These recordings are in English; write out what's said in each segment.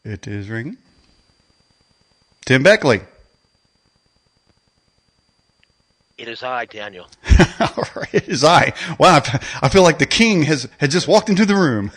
It is ringing. Tim Beckley. It is I, Daniel. All right, it is I. Wow, I feel like the king has just walked into the room.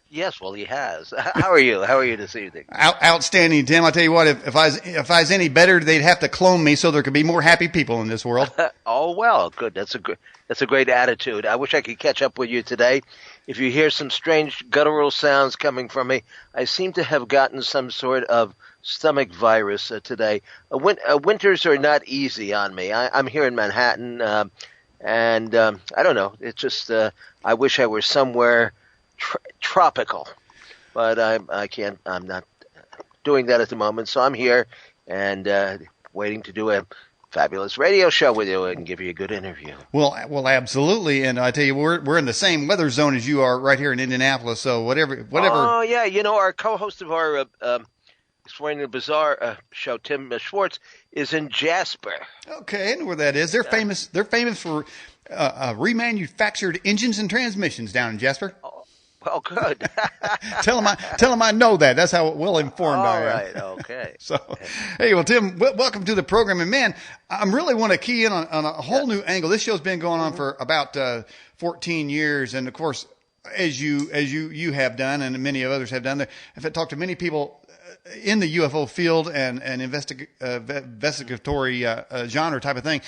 Yes, well, he has. How are you? How are you this evening? Outstanding, Tim. I tell you what, if I was any better, they'd have to clone me so there could be more happy people in this world. Oh well, good. That's a great attitude. I wish I could catch up with you today. If you hear some strange guttural sounds coming from me, I seem to have gotten some sort of stomach virus today. Winters are not easy on me. I'm here in Manhattan, and I don't know. It's just I wish I were somewhere tropical, but I can't. I'm not doing that at the moment. So I'm here and waiting to do a fabulous radio show with you and give you a good interview. Well, absolutely. And I tell you, we're in the same weather zone as you are right here in Indianapolis. So whatever. Oh yeah, our co-host of our Explaining the Bizarre show, Tim Schwartz, is in Jasper. Okay, I know where that is. They're famous. They're famous for remanufactured engines and transmissions down in Jasper. Oh, good. Tell them I know that. That's how well informed I am. All right, okay. So, hey, well, Tim, welcome to the program. And man, I really want to key in on a whole new angle. This show's been going on for about 14 years, and of course, as you have done, and many of others have done, I've talked to many people in the UFO field and investigatory genre type of thing.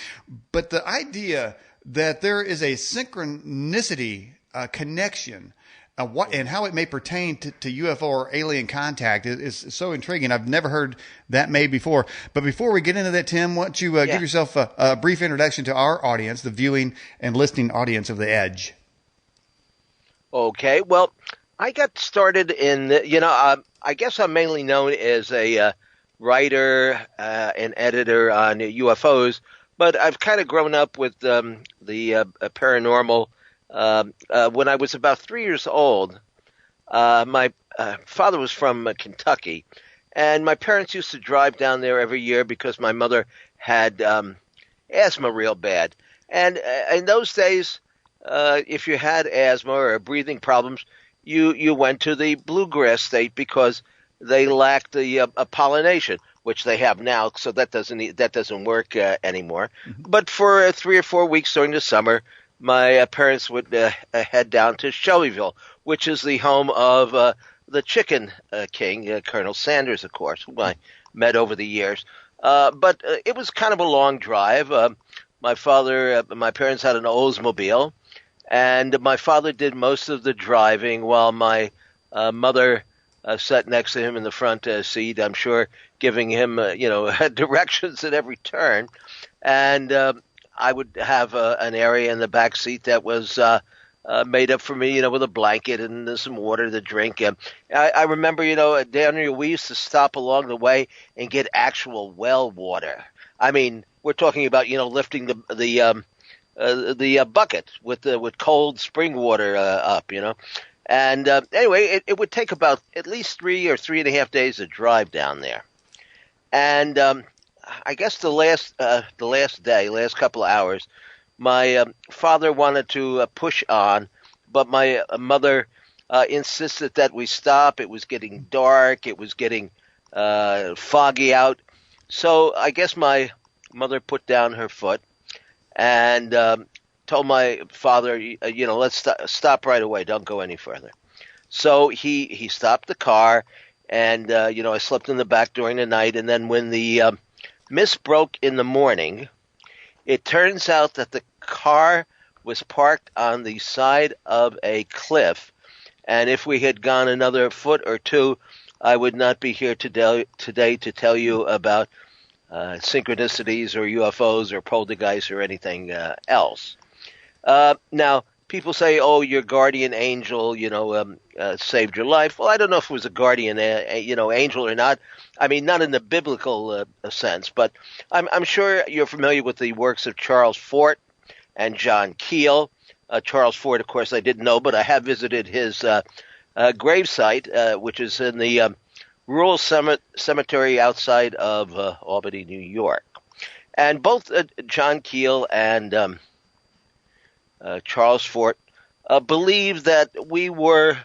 But the idea that there is a synchronicity connection. And how it may pertain to UFO or alien contact is so intriguing. I've never heard that made before. But before we get into that, Tim, why don't you give yourself a brief introduction to our audience, the viewing and listening audience of The Edge? Okay. Well, I got started in, I guess I'm mainly known as a writer and editor on UFOs, but I've kind of grown up with the paranormal. When I was about 3 years old, my father was from Kentucky, and my parents used to drive down there every year because my mother had asthma real bad. And in those days, if you had asthma or breathing problems, you went to the bluegrass state because they lacked the pollination, which they have now, so that doesn't work anymore. Mm-hmm. But for 3 or 4 weeks during the summer, my parents would head down to Shelbyville, which is the home of the Chicken King, Colonel Sanders, of course, who I met over the years. But it was kind of a long drive. My parents had an Oldsmobile, and my father did most of the driving while my mother sat next to him in the front seat, I'm sure, giving him, directions at every turn. And I would have an area in the back seat that was made up for me, with a blanket and some water to drink. I remember, down here we used to stop along the way and get actual well water. I mean, we're talking about, lifting the bucket with cold spring water up, And anyway, it would take about at least 3 or 3.5 days to drive down there. And I guess the last couple of hours, my father wanted to push on, but my mother insisted that we stop. It was getting dark. It was getting foggy out. So I guess my mother put down her foot and told my father, let's stop right away. Don't go any further. So he stopped the car, and I slept in the back during the night. And then when the mist broke in the morning, it turns out that the car was parked on the side of a cliff, and if we had gone another foot or two, I would not be here today to tell you about synchronicities or UFOs or poltergeists or anything else. Now, people say, oh, your guardian angel, saved your life. Well, I don't know if it was a guardian, angel or not. I mean, not in the biblical sense, but I'm sure you're familiar with the works of Charles Fort and John Keel. Charles Fort, of course, I didn't know, but I have visited his gravesite, which is in the rural cemetery outside of Albany, New York. And both John Keel and Charles Fort believed that we were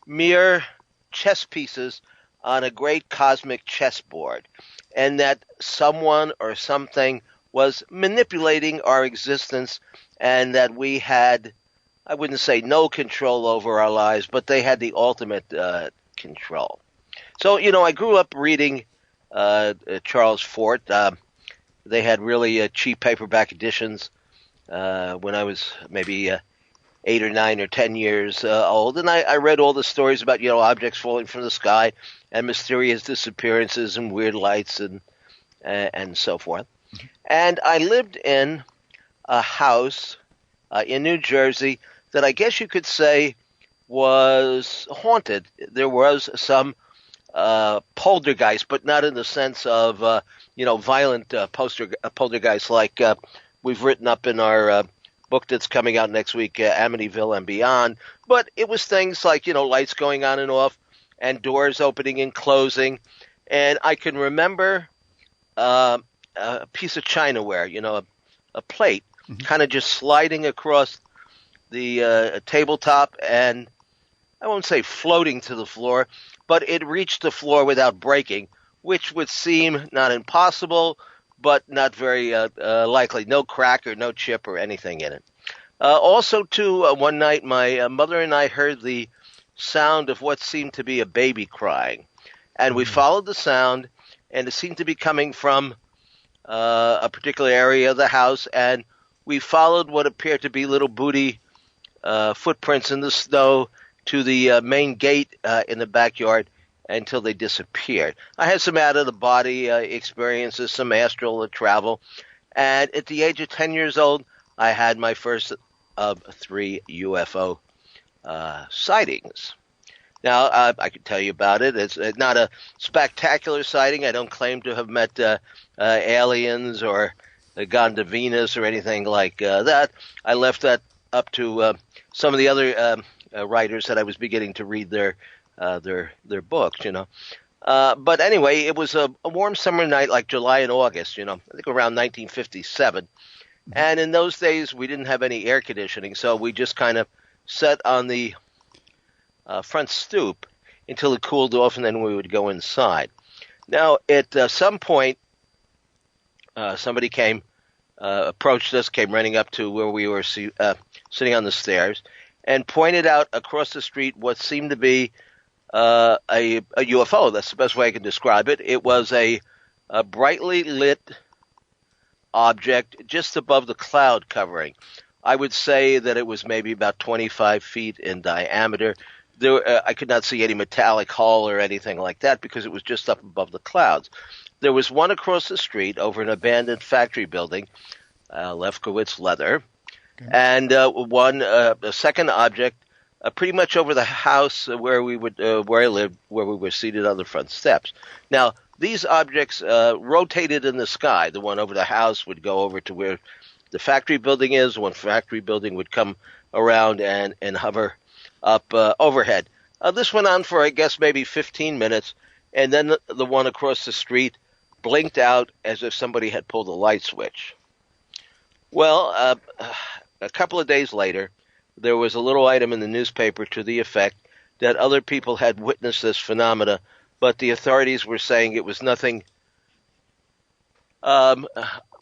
mere chess pieces on a great cosmic chessboard, and that someone or something was manipulating our existence, and that we had, I wouldn't say no control over our lives, but they had the ultimate control. So, I grew up reading Charles Fort. They had really cheap paperback editions when I was maybe 8 or 9 or 10 years old, and I read all the stories about objects falling from the sky and mysterious disappearances and weird lights and so forth. And I lived in a house in New Jersey that I guess you could say was haunted. There was some poltergeist, but not in the sense of violent poltergeist like we've written up in our book that's coming out next week, Amityville and Beyond. But it was things like lights going on and off, and doors opening and closing. And I can remember a piece of chinaware, a plate, kind of just sliding across the tabletop, and I won't say floating to the floor, but it reached the floor without breaking, which would seem not impossible, but not very likely. No crack or no chip or anything in it. Also, too, one night my mother and I heard the sound of what seemed to be a baby crying. And we followed the sound, and it seemed to be coming from a particular area of the house, and we followed what appeared to be little booty footprints in the snow to the main gate in the backyard until they disappeared. I had some out-of-the-body experiences, some astral travel, and at the age of 10 years old, I had my first of 3 UFO sightings. Now, I can tell you about it. It's not a spectacular sighting. I don't claim to have met aliens or gone to Venus or anything like that. I left that up to some of the other writers that I was beginning to read their books, But anyway, it was a warm summer night like July and August, I think around 1957. And in those days, we didn't have any air conditioning, so we just kind of sat on the front stoop until it cooled off, and then we would go inside. Now, at some point, somebody approached us, came running up to where we were sitting on the stairs, and pointed out across the street what seemed to be a UFO. That's the best way I can describe it. It was a brightly lit object just above the cloud covering. I would say that it was maybe about 25 feet in diameter. I could not see any metallic hull or anything like that because it was just up above the clouds. There was one across the street over an abandoned factory building, Lefkowitz Leather, okay. And a second object pretty much over the house where I lived, where we were seated on the front steps. Now, these objects rotated in the sky. The one over the house would go over to where the factory building is. One factory building would come around and hover up overhead. This went on for, I guess, maybe 15 minutes, and then the one across the street blinked out as if somebody had pulled a light switch. Well, a couple of days later, there was a little item in the newspaper to the effect that other people had witnessed this phenomena, but the authorities were saying it was nothing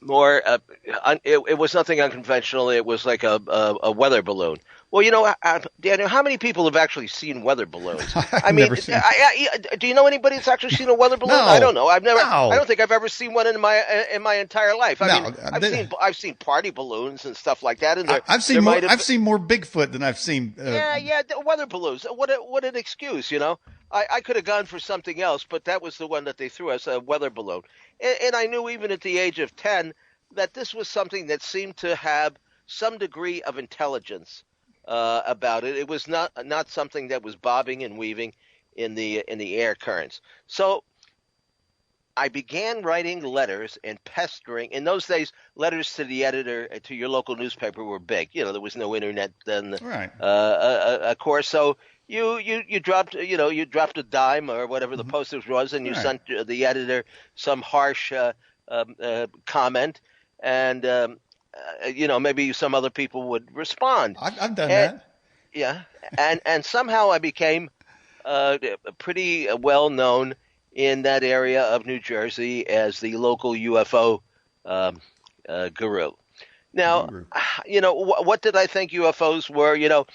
it was nothing unconventional. It was like a weather balloon. Well, Daniel, how many people have actually seen weather balloons? I mean, do you know anybody that's actually seen a weather balloon? No. I don't know. I've never. No. I don't think I've ever seen one in my entire life. I've seen party balloons and stuff like that. And I've seen more Bigfoot than I've seen. Weather balloons. What an excuse, I could have gone for something else, but that was the one that they threw us, a weather balloon. And I knew even at the age of 10 that this was something that seemed to have some degree of intelligence about it. It was not something that was bobbing and weaving in the air currents. So I began writing letters and pestering. In those days, letters to the editor, to your local newspaper, were big. There was no internet then, right. Of course. So you dropped a dime or whatever the postage was, and you sent the editor some harsh comment, and maybe some other people would respond. I've done that. Yeah, and somehow I became pretty well known in that area of New Jersey as the local UFO um, guru. Now, Guru. what did I think UFOs were?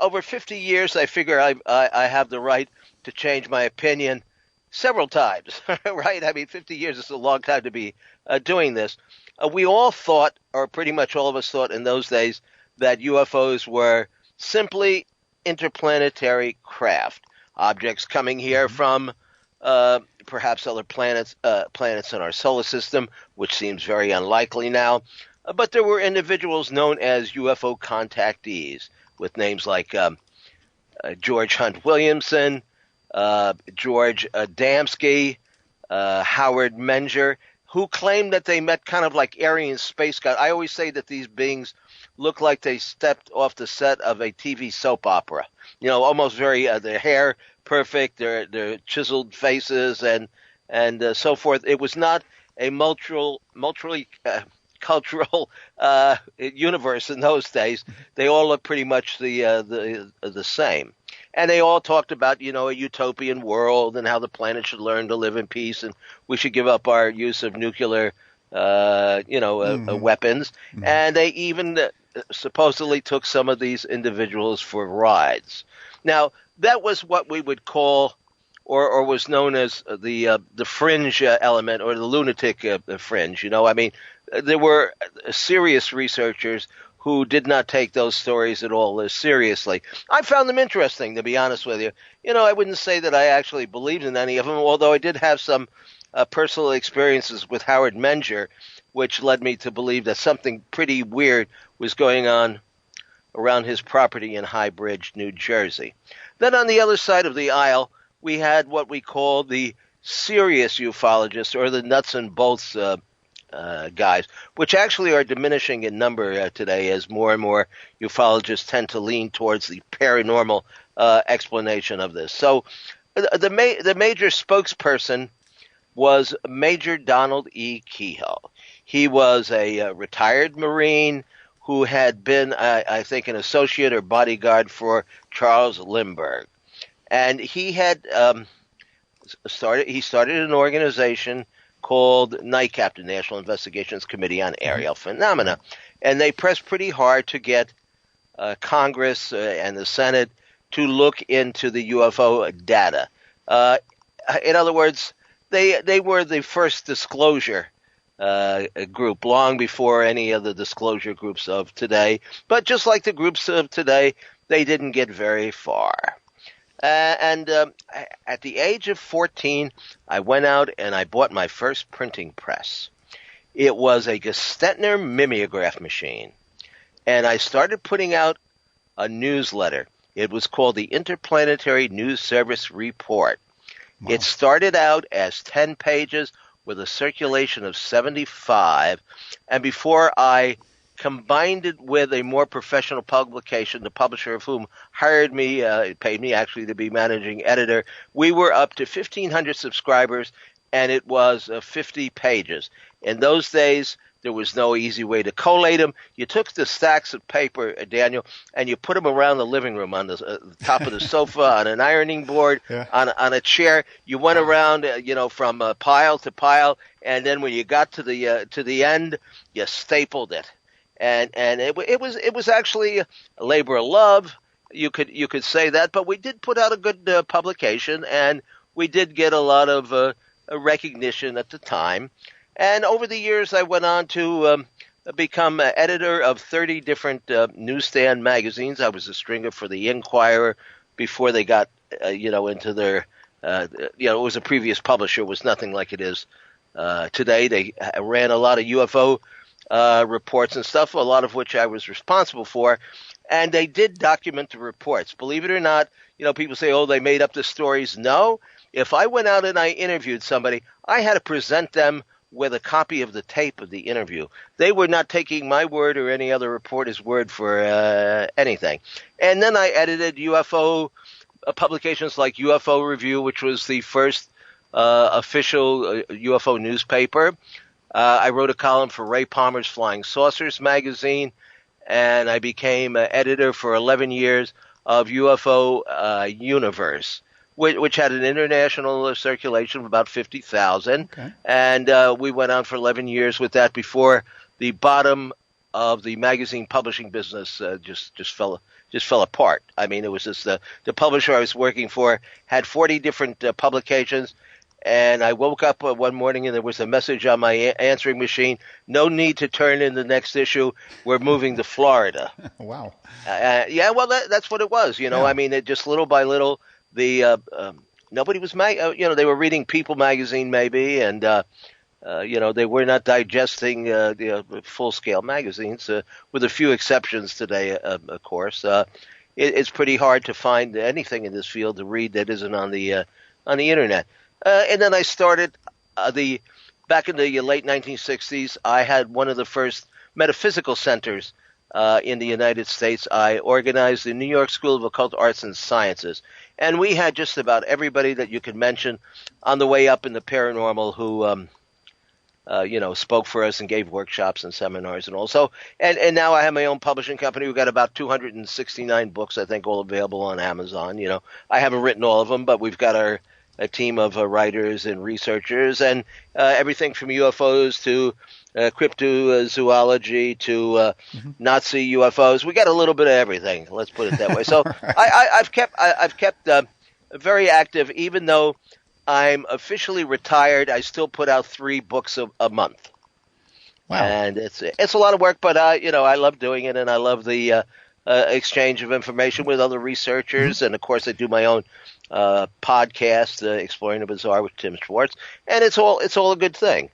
Over 50 years, I figure I have the right to change my opinion several times, right? I mean, 50 years is a long time to be doing this. We all thought, or pretty much all of us thought in those days, that UFOs were simply interplanetary craft, objects coming here from perhaps other planets in our solar system, which seems very unlikely now. But there were individuals known as UFO contactees with names like George Hunt Williamson, George Adamski, Howard Menger, who claimed that they met kind of like Aryan space gods. I always say that these beings look like they stepped off the set of a TV soap opera. Almost very their hair perfect, their chiseled faces, and so forth. It was not a multi cultural universe in those days. They all looked pretty much the same. And they all talked about, a utopian world and how the planet should learn to live in peace and we should give up our use of nuclear, weapons. Mm-hmm. And they even supposedly took some of these individuals for rides. Now, that was what we would call or was known as the fringe element or the lunatic fringe. There were serious researchers who did not take those stories at all seriously. I found them interesting, to be honest with you. I wouldn't say that I actually believed in any of them, although I did have some personal experiences with Howard Menger, which led me to believe that something pretty weird was going on around his property in High Bridge, New Jersey. Then on the other side of the aisle, we had what we call the serious ufologists, or the nuts and bolts guys, which actually are diminishing in number today as more and more ufologists tend to lean towards the paranormal explanation of this. So the major spokesperson was Major Donald E. Kehoe. He was a retired Marine who had been, I think, an associate or bodyguard for Charles Lindbergh. And he had started an organization called NICAP, the National Investigations Committee on Aerial Phenomena. And they pressed pretty hard to get Congress and the Senate to look into the UFO data. In other words, they were the first disclosure group long before any of the disclosure groups of today. But just like the groups of today, they didn't get very far. And at the age of 14, I went out and I bought my first printing press. It was a Gestetner mimeograph machine. And I started putting out a newsletter. It was called the Interplanetary News Service Report. Wow. It started out as 10 pages with a circulation of 75. And before I combined it with a more professional publication, the publisher of whom hired me, paid me actually to be managing editor, we were up to 1,500 subscribers, and it was 50 pages. In those days, there was no easy way to collate them. You took the stacks of paper, Daniel, and you put them around the living room on the top of the sofa, on an ironing board, on a chair. You went around, from pile to pile, and then when you got to the end, you stapled it. And it was actually a labor of love. You could say that, but we did put out a good publication, and we did get a lot of recognition at the time. And over the years, I went on to become editor of 30 different newsstand magazines. I was a stringer for the Inquirer before they got into their it was a previous publisher. It was nothing like it is today. They ran a lot of UFO reports and stuff, a lot of which I was responsible for, and they did document the reports. Believe it or not, people say, oh, they made up the stories. No, if I went out and I interviewed somebody, I had to present them with a copy of the tape of the interview. They were not taking my word or any other reporter's word for anything. And then I edited UFO publications like UFO Review, which was the first official UFO newspaper. I wrote a column for Ray Palmer's Flying Saucers magazine, and I became editor for 11 years of UFO Universe. which had an international circulation of about 50,000. Okay. And we went on for 11 years with that before the bottom of the magazine publishing business just fell apart. I mean, it was just the publisher I was working for had 40 different publications. And I woke up one morning and there was a message on my answering machine. No need to turn in the next issue. We're moving to Florida. Wow. Yeah, well, that's what it was. You know, Yeah. I mean, it just little by little, nobody was, they were reading People magazine maybe, and they were not digesting full-scale magazines, with a few exceptions today, of course. It's pretty hard to find anything in this field to read that isn't on the internet. And then I started back in the late 1960s. I had one of the first metaphysical centers in the United States. I organized the New York School of Occult Arts and Sciences, and we had just about everybody that you could mention on the way up in the paranormal who spoke for us and gave workshops and seminars and all. So, and now I have my own publishing company. We've got about 269 books, I think, all available on Amazon. You know, I haven't written all of them, but we've got a team of writers and researchers, and everything from UFOs to cryptozoology to Nazi UFOs. We got a little bit of everything. Let's put it that way. So Right. I've kept very active, even though I'm officially retired. I still put out 3 books a month. Wow. And it's a lot of work, but I love doing it, and I love the exchange of information with other researchers, and of course I do my own podcast, Exploring the Bizarre with Tim Schwartz, and it's all a good thing.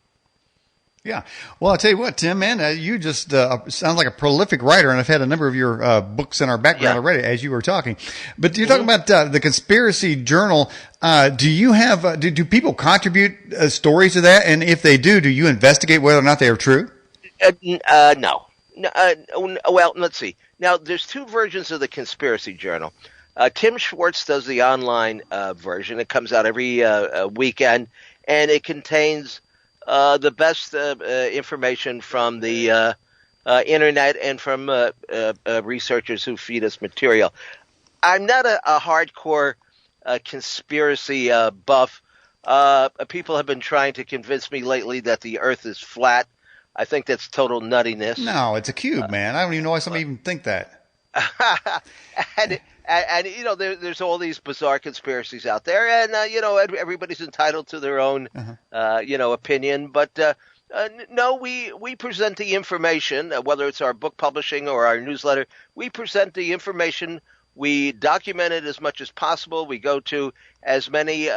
Yeah. Well, I'll tell you what, Tim, man, you just sound like a prolific writer, and I've had a number of your books in our background already as you were talking. But you're talking about the Conspiracy Journal. Do you have do people contribute stories to that? And if they do you investigate whether or not they are true? No. Well, let's see. Now, there's 2 versions of the Conspiracy Journal. Tim Schwartz does the online version. It comes out every weekend, and it contains the best information from the internet and from researchers who feed us material. I'm not a hardcore conspiracy buff. People have been trying to convince me lately that the Earth is flat. I think that's total nuttiness. No, it's a cube, man. I don't even know why somebody even think that. And there's all these bizarre conspiracies out there, and everybody's entitled to their own opinion. But no, we present the information, whether it's our book publishing or our newsletter. We present the information. We document it as much as possible. We go to as many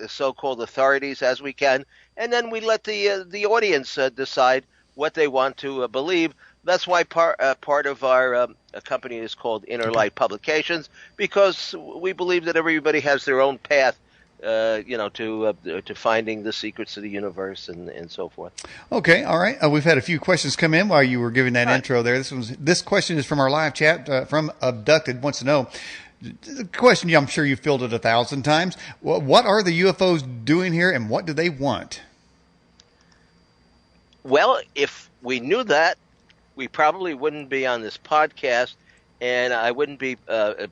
so-called authorities as we can, and then we let the audience decide what they want to believe. That's why part of our company is called Inner Light Publications, because we believe that everybody has their own path, to finding the secrets of the universe and so forth. Okay, all right. We've had a few questions come in while you were giving that intro there. This question is from our live chat from Abducted. Wants to know. The question, I'm sure you've filled it 1,000 times. What are the UFOs doing here, and what do they want? Well, if we knew that, we probably wouldn't be on this podcast, and I wouldn't be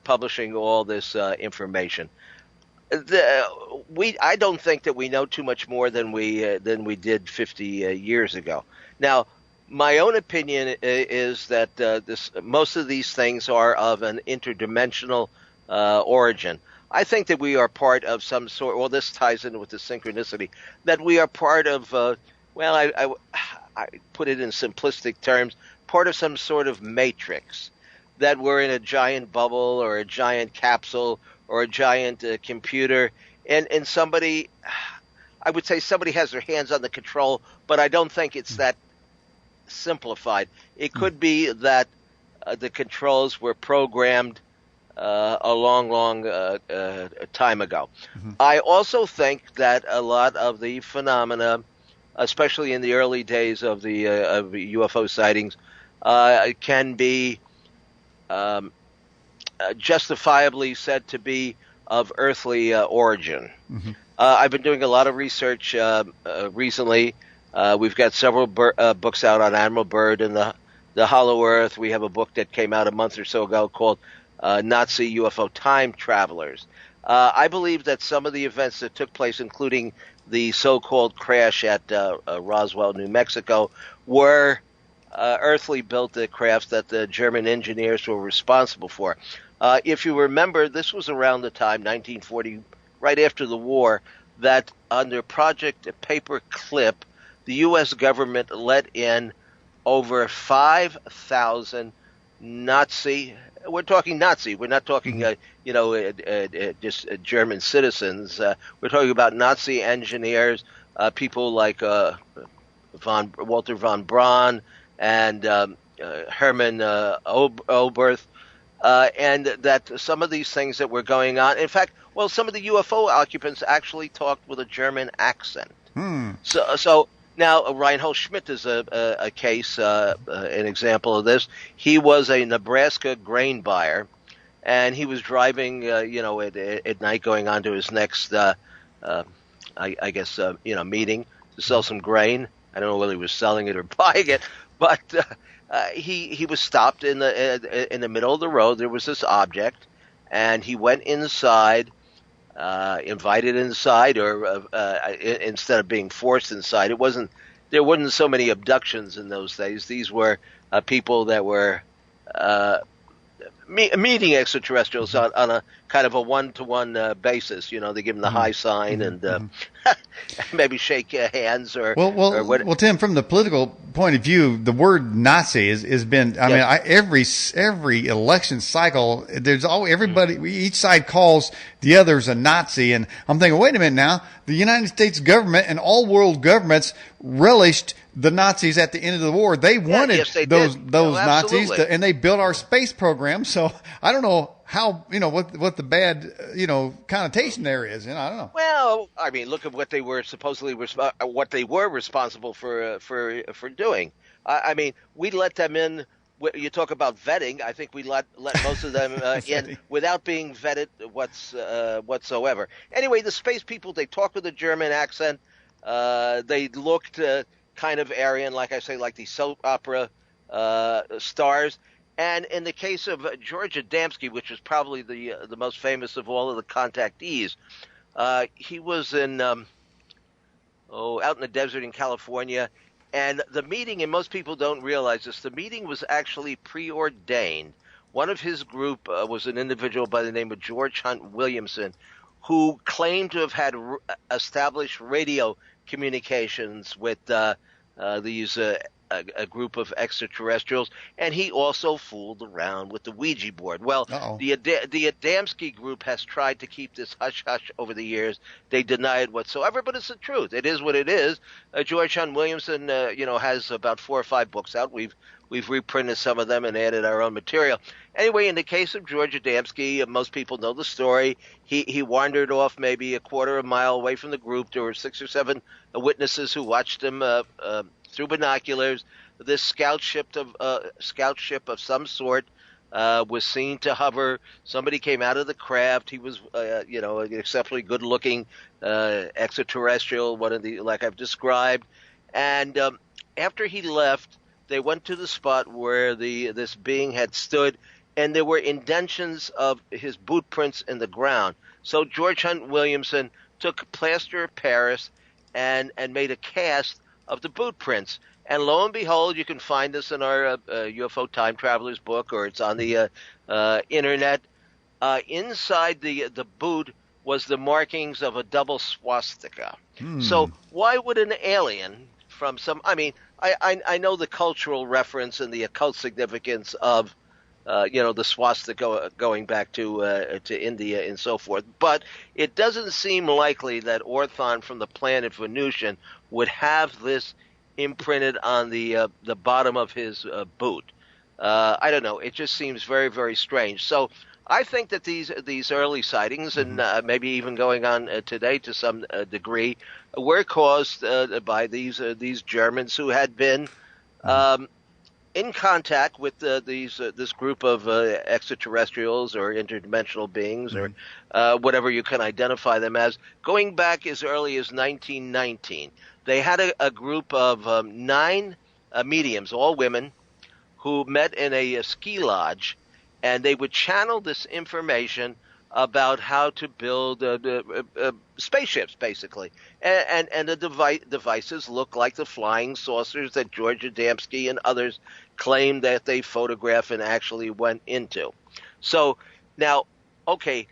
publishing all this information. I don't think that we know too much more than we did 50 years ago. Now, my own opinion is that most of these things are of an interdimensional origin. I think that we are part of some sort. Well, this ties in with the synchronicity. That we are part of. I put it in simplistic terms. Part of some sort of matrix. That we're in a giant bubble or a giant capsule or a giant computer, and somebody, I would say somebody has their hands on the control, but I don't think it's that simplified. It could be that the controls were programmed a long time ago. Mm-hmm. I also think that a lot of the phenomena, especially in the early days of the of UFO sightings, can be justifiably said to be of earthly origin. Mm-hmm. I've been doing a lot of research recently. We've got several books out on Admiral Byrd and the Hollow Earth. We have a book that came out a month or so ago called Nazi UFO Time Travelers. I believe that some of the events that took place, including the so-called crash at Roswell, New Mexico, were earthly built crafts that the German engineers were responsible for. If you remember, this was around the time, 1940, right after the war, that under Project Paperclip, the U.S. government let in over 5,000 Nazi. We're talking Nazi. We're not talking, just German citizens. We're talking about Nazi engineers, people like Walter von Braun and Hermann Oberth, and that some of these things that were going on. In fact, well, some of the UFO occupants actually talked with a German accent. So now Reinhold Schmidt is a case, an example of this. He was a Nebraska grain buyer, and he was driving, at night, going on to his next, meeting to sell some grain. I don't know whether he was selling it or buying it, but he was stopped in the middle of the road. There was this object, and he went inside. Invited inside, or instead of being forced inside. There wasn't so many abductions in those days. These were people that were meeting extraterrestrials on a kind of a one-to-one basis. They give them the high sign and maybe shake hands or what. Well, Tim, from the political point of view, the word Nazi has been. I mean, every election cycle, there's always everybody. Each side calls the others a Nazi, and I'm thinking, wait a minute now. The United States government and all world governments relished the Nazis at the end of the war. They wanted those Nazis, and they built our space program. So I don't know how, what the bad, connotation there is. I don't know. Well, I mean, look at what they were supposedly responsible for doing. I mean, we let them in. You talk about vetting. I think we let most of them in without being vetted whatsoever. Anyway, the space people, they talk with a German accent. They looked kind of Aryan, like I say, like the soap opera stars. And in the case of George Adamski, which is probably the most famous of all of the contactees, he was out in the desert in California. And the meeting, and most people don't realize this, the meeting was actually preordained. One of his group was an individual by the name of George Hunt Williamson, who claimed to have had established radio communications with these a group of extraterrestrials, and he also fooled around with the Ouija board. Well, the Adamski group has tried to keep this hush-hush over the years. They deny it whatsoever, but it's the truth. It is what it is. George Hunt Williamson, has about 4 or 5 books out. We've reprinted some of them and added our own material. Anyway, in the case of George Adamski, most people know the story. He wandered off maybe a quarter of a mile away from the group. There were 6 or 7 witnesses who watched him through binoculars. This scout ship of some sort was seen to hover. Somebody came out of the craft. He was, an exceptionally good-looking extraterrestrial, one of the, like I've described. And after he left, they went to the spot where this being had stood, and there were indentions of his boot prints in the ground. So George Hunt Williamson took plaster of Paris and made a cast of the boot prints. And lo and behold, you can find this in our UFO Time Travelers book, or it's on the internet. Inside the boot was the markings of a double swastika. So why would an alien from some – I mean, I know the cultural reference and the occult significance of the swastika going back to India and so forth. But it doesn't seem likely that Orthon from the planet Venusian would have this imprinted on the bottom of his boot. I don't know. It just seems very, very strange. So I think that these early sightings, and maybe even going on today to some degree, were caused by these Germans who had been in contact with this group of extraterrestrials or interdimensional beings, or whatever you can identify them as, going back as early as 1919. They had a group of 9 mediums, all women, who met in a ski lodge, and they would channel this information about how to build spaceships, basically, and the devices look like the flying saucers that George Adamski and others claim that they photographed and actually went into. So now, okay,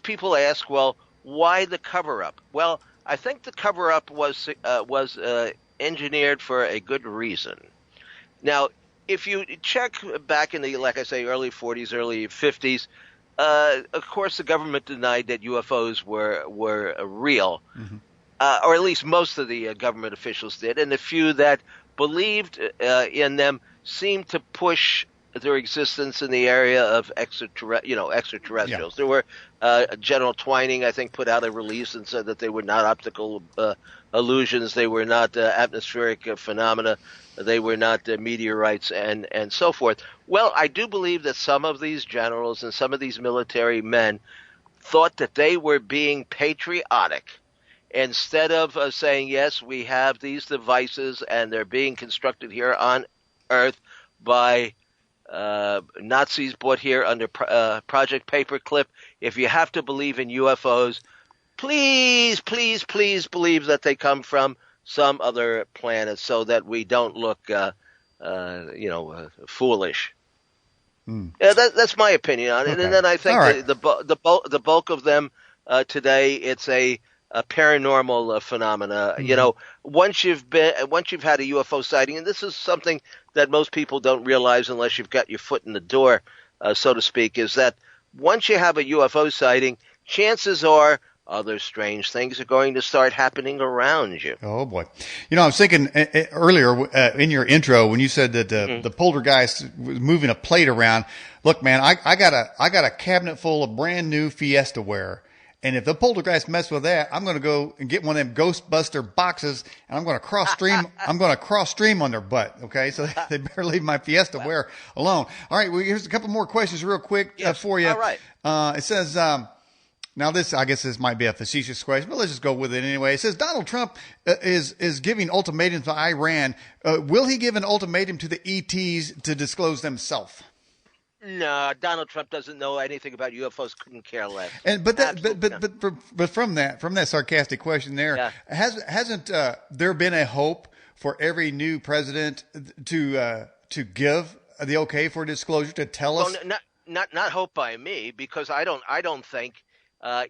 people ask, well, why the cover up? Well, I think the cover up was engineered for a good reason. Now, if you check back in the, like I say, early 40s, early 50s, of course, the government denied that UFOs were real, Mm-hmm. or at least most of the government officials did, and the few that believed in them seemed to push their existence in the area of extraterrestrials. Yeah. There were General Twining, I think, put out a release and said that they were not optical illusions, they were not atmospheric phenomena, they were not meteorites, and so forth. Well, I do believe that some of these generals and some of these military men thought that they were being patriotic. Instead of saying, yes, we have these devices and they're being constructed here on Earth by Nazis bought here under Project Paperclip. If you have to believe in UFOs, please, please, please believe that they come from some other planet so that we don't look, foolish. Yeah, that's my opinion on it. Okay. And then I think All right. the bulk of them today, it's a paranormal phenomena. Mm-hmm. Once you've had a UFO sighting, and this is something that most people don't realize unless you've got your foot in the door, so to speak, is that once you have a UFO sighting, chances are other strange things are going to start happening around you. Oh boy. I was thinking earlier in your intro when you said that the poltergeist was moving a plate around. Look, man, I got a cabinet full of brand new Fiesta ware. And if the poltergeist mess with that, I'm going to go and get one of them Ghostbuster boxes and I'm going to cross stream on their butt. Okay. So they better leave my Fiesta ware alone. All right. Well, here's a couple more questions real quick for you. All right. It says, now I guess this might be a facetious question, but let's just go with it anyway. It says Donald Trump is giving ultimatums to Iran. Will he give an ultimatum to the ETs to disclose themselves? No, Donald Trump doesn't know anything about UFOs. Couldn't care less. And but from that sarcastic question there, hasn't there been a hope for every new president to give the okay for disclosure, to tell us? Well, not hope by me, because I don't think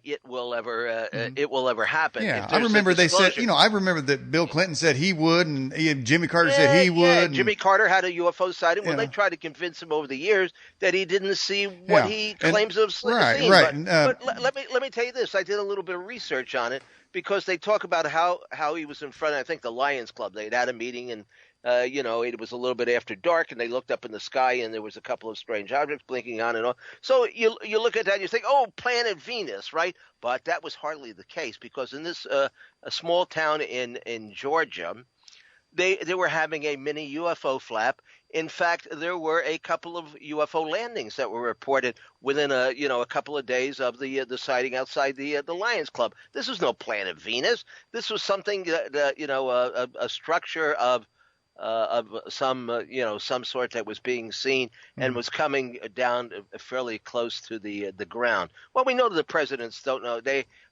it will ever happen. Yeah, I remember they said, I remember that Bill Clinton said he would, and Jimmy Carter said he would. And Jimmy Carter had a UFO sighting. Well, they tried to convince him over the years that he didn't see what he claims to have seen. Right. But let me tell you this. I did a little bit of research on it, because they talk about how he was in front of, I think, the Lions Club. They'd had a meeting, and it was a little bit after dark, and they looked up in the sky, and there was a couple of strange objects blinking on and on. So you look at that, and you think, oh, planet Venus, right? But that was hardly the case, because in this a small town in Georgia, they were having a mini UFO flap. In fact, there were a couple of UFO landings that were reported within a couple of days of the sighting outside the Lions Club. This was no planet Venus. This was something that a structure of some sort that was being seen and was coming down fairly close to the ground. Well, we know that the presidents don't know.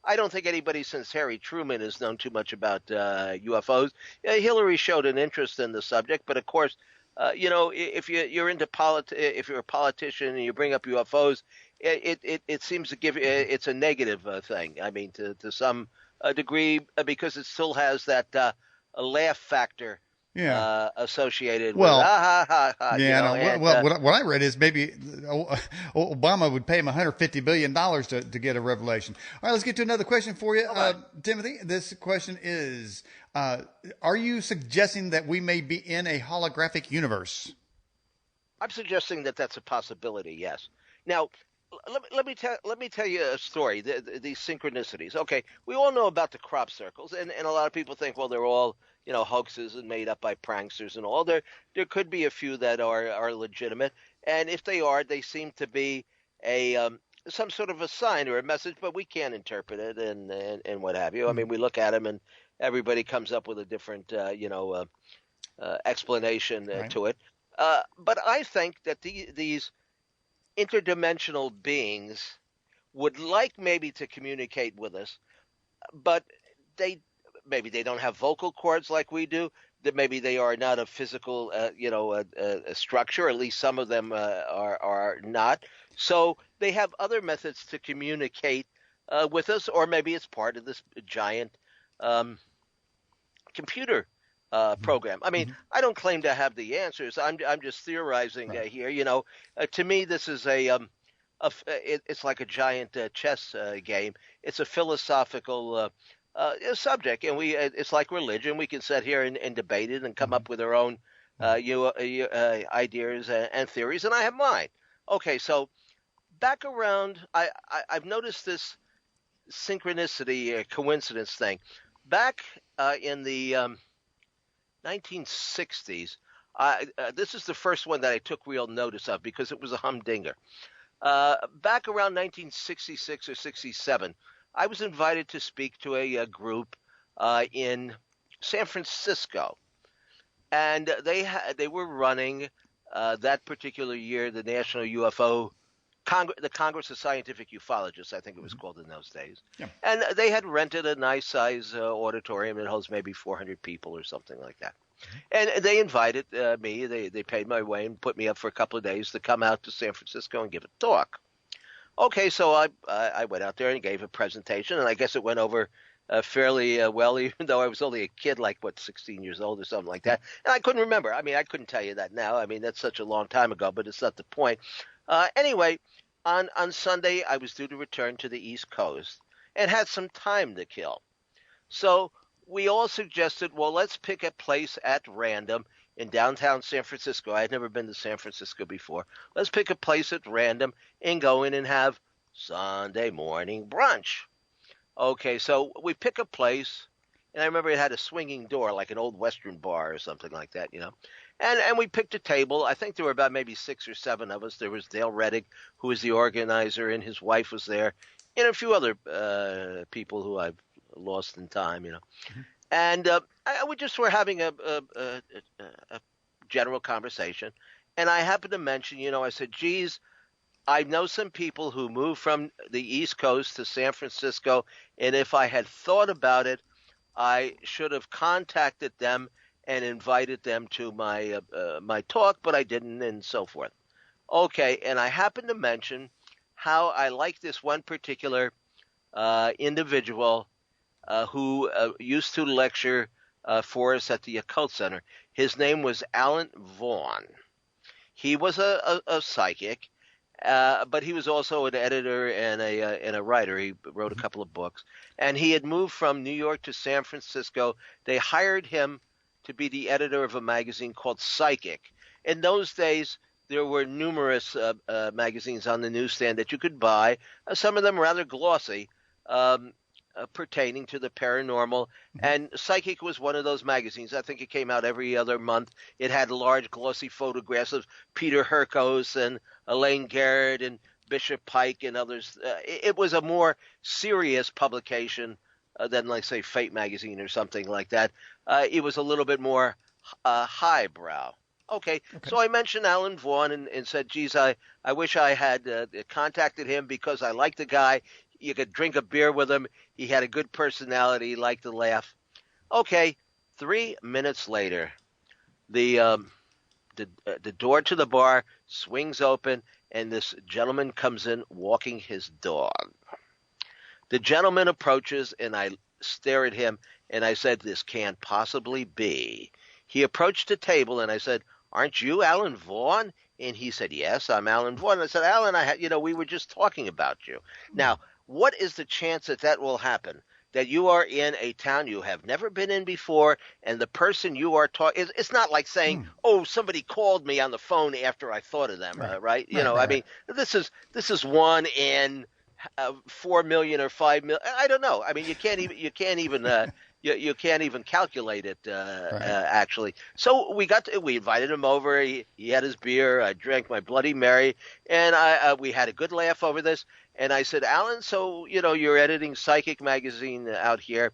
I don't think anybody since Harry Truman has known too much about UFOs. Hillary showed an interest in the subject, but of course, if you're into if you're a politician and you bring up UFOs, it seems to give it's a negative thing. I mean, to some degree, because it still has that a laugh factor. Associated with what I read is maybe Obama would pay him $150 billion to get a revelation. All right, let's get to another question for you, Timothy. This question is, are you suggesting that we may be in a holographic universe? I'm suggesting that that's a possibility, yes. Now, let me tell you a story, these synchronicities. Okay, we all know about the crop circles, and a lot of people think, well, they're all hoaxes and made up by pranksters and all. There could be a few that are legitimate, and if they are, they seem to be some sort of a sign or a message, but we can't interpret it and what have you. I mean, we look at them and everybody comes up with a different explanation to it. But I think that these interdimensional beings would like maybe to communicate with us, but maybe they don't have vocal cords like we do. That maybe they are not a physical, a structure. At least some of them are not. So they have other methods to communicate with us, or maybe it's part of this giant computer program. I mean, I don't claim to have the answers. I'm just theorizing here. To me, this is it's like a giant chess game. It's a philosophical subject, and it's like religion. We can sit here and debate it and come up with our own ideas and theories, and I have mine. Okay, so back around, I've noticed this synchronicity coincidence thing. Back in the 1960s, this is the first one that I took real notice of because it was a humdinger. Back around 1966 or 67, I was invited to speak to a group in San Francisco, and they were running that particular year the National UFO the Congress of Scientific Ufologists, I think it was called in those days. Yeah. And they had rented a nice size auditorium that holds maybe 400 people or something like that. And they invited me. They paid my way and put me up for a couple of days to come out to San Francisco and give a talk. Okay, so I went out there and gave a presentation, and I guess it went over fairly well, even though I was only a kid, like, 16 years old or something like that. And I couldn't remember. I mean, I couldn't tell you that now. I mean, that's such a long time ago, but it's not the point. Anyway, on Sunday, I was due to return to the East Coast and had some time to kill. So we all suggested, well, let's pick a place at random in downtown San Francisco. I had never been to San Francisco before. Let's pick a place at random and go in and have Sunday morning brunch. Okay, so we pick a place, and I remember it had a swinging door, like an old Western bar or something like that, And we picked a table. I think there were about maybe 6 or 7 of us. There was Dale Reddick, who was the organizer, and his wife was there, and a few other people who I've lost in time, Mm-hmm. And we just were having a general conversation, and I happened to mention, I said, geez, I know some people who moved from the East Coast to San Francisco, and if I had thought about it, I should have contacted them and invited them to my my talk, but I didn't, and so forth. Okay, and I happened to mention how I like this one particular individual who used to lecture for us at the Occult Center. His name was Alan Vaughn. He was a psychic, but he was also an editor and a writer. He wrote a couple of books, and he had moved from New York to San Francisco. They hired him to be the editor of a magazine called Psychic. In those days, there were numerous magazines on the newsstand that you could buy, some of them rather glossy, pertaining to the paranormal. And Psychic was one of those magazines. I think it came out every other month. It had large, glossy photographs of Peter Herkos and Elaine Garrett and Bishop Pike and others. It was a more serious publication than, like, say, Fate magazine or something like that. It was a little bit more highbrow. Okay, so I mentioned Alan Vaughn and said, geez, I wish I had contacted him because I like the guy. You could drink a beer with him. He had a good personality. He liked to laugh. Okay, 3 minutes later, the door to the bar swings open, and this gentleman comes in walking his dog. The gentleman approaches, and I stare at him, and I said, this can't possibly be. He approached the table, and I said, aren't you Alan Vaughn? And he said, yes, I'm Alan Vaughn. I said, Alan, we were just talking about you. Now, what is the chance that will happen? That you are in a town you have never been in before, and the person you are talking, it's not like saying, oh, somebody called me on the phone after I thought of them, right? I mean, this is one in 4 million or 5 million. I don't know. I mean, you can't even calculate it actually. So we invited him over. He had his beer. I drank my Bloody Mary, and we had a good laugh over this. And I said, Alan, so you're editing Psychic magazine out here.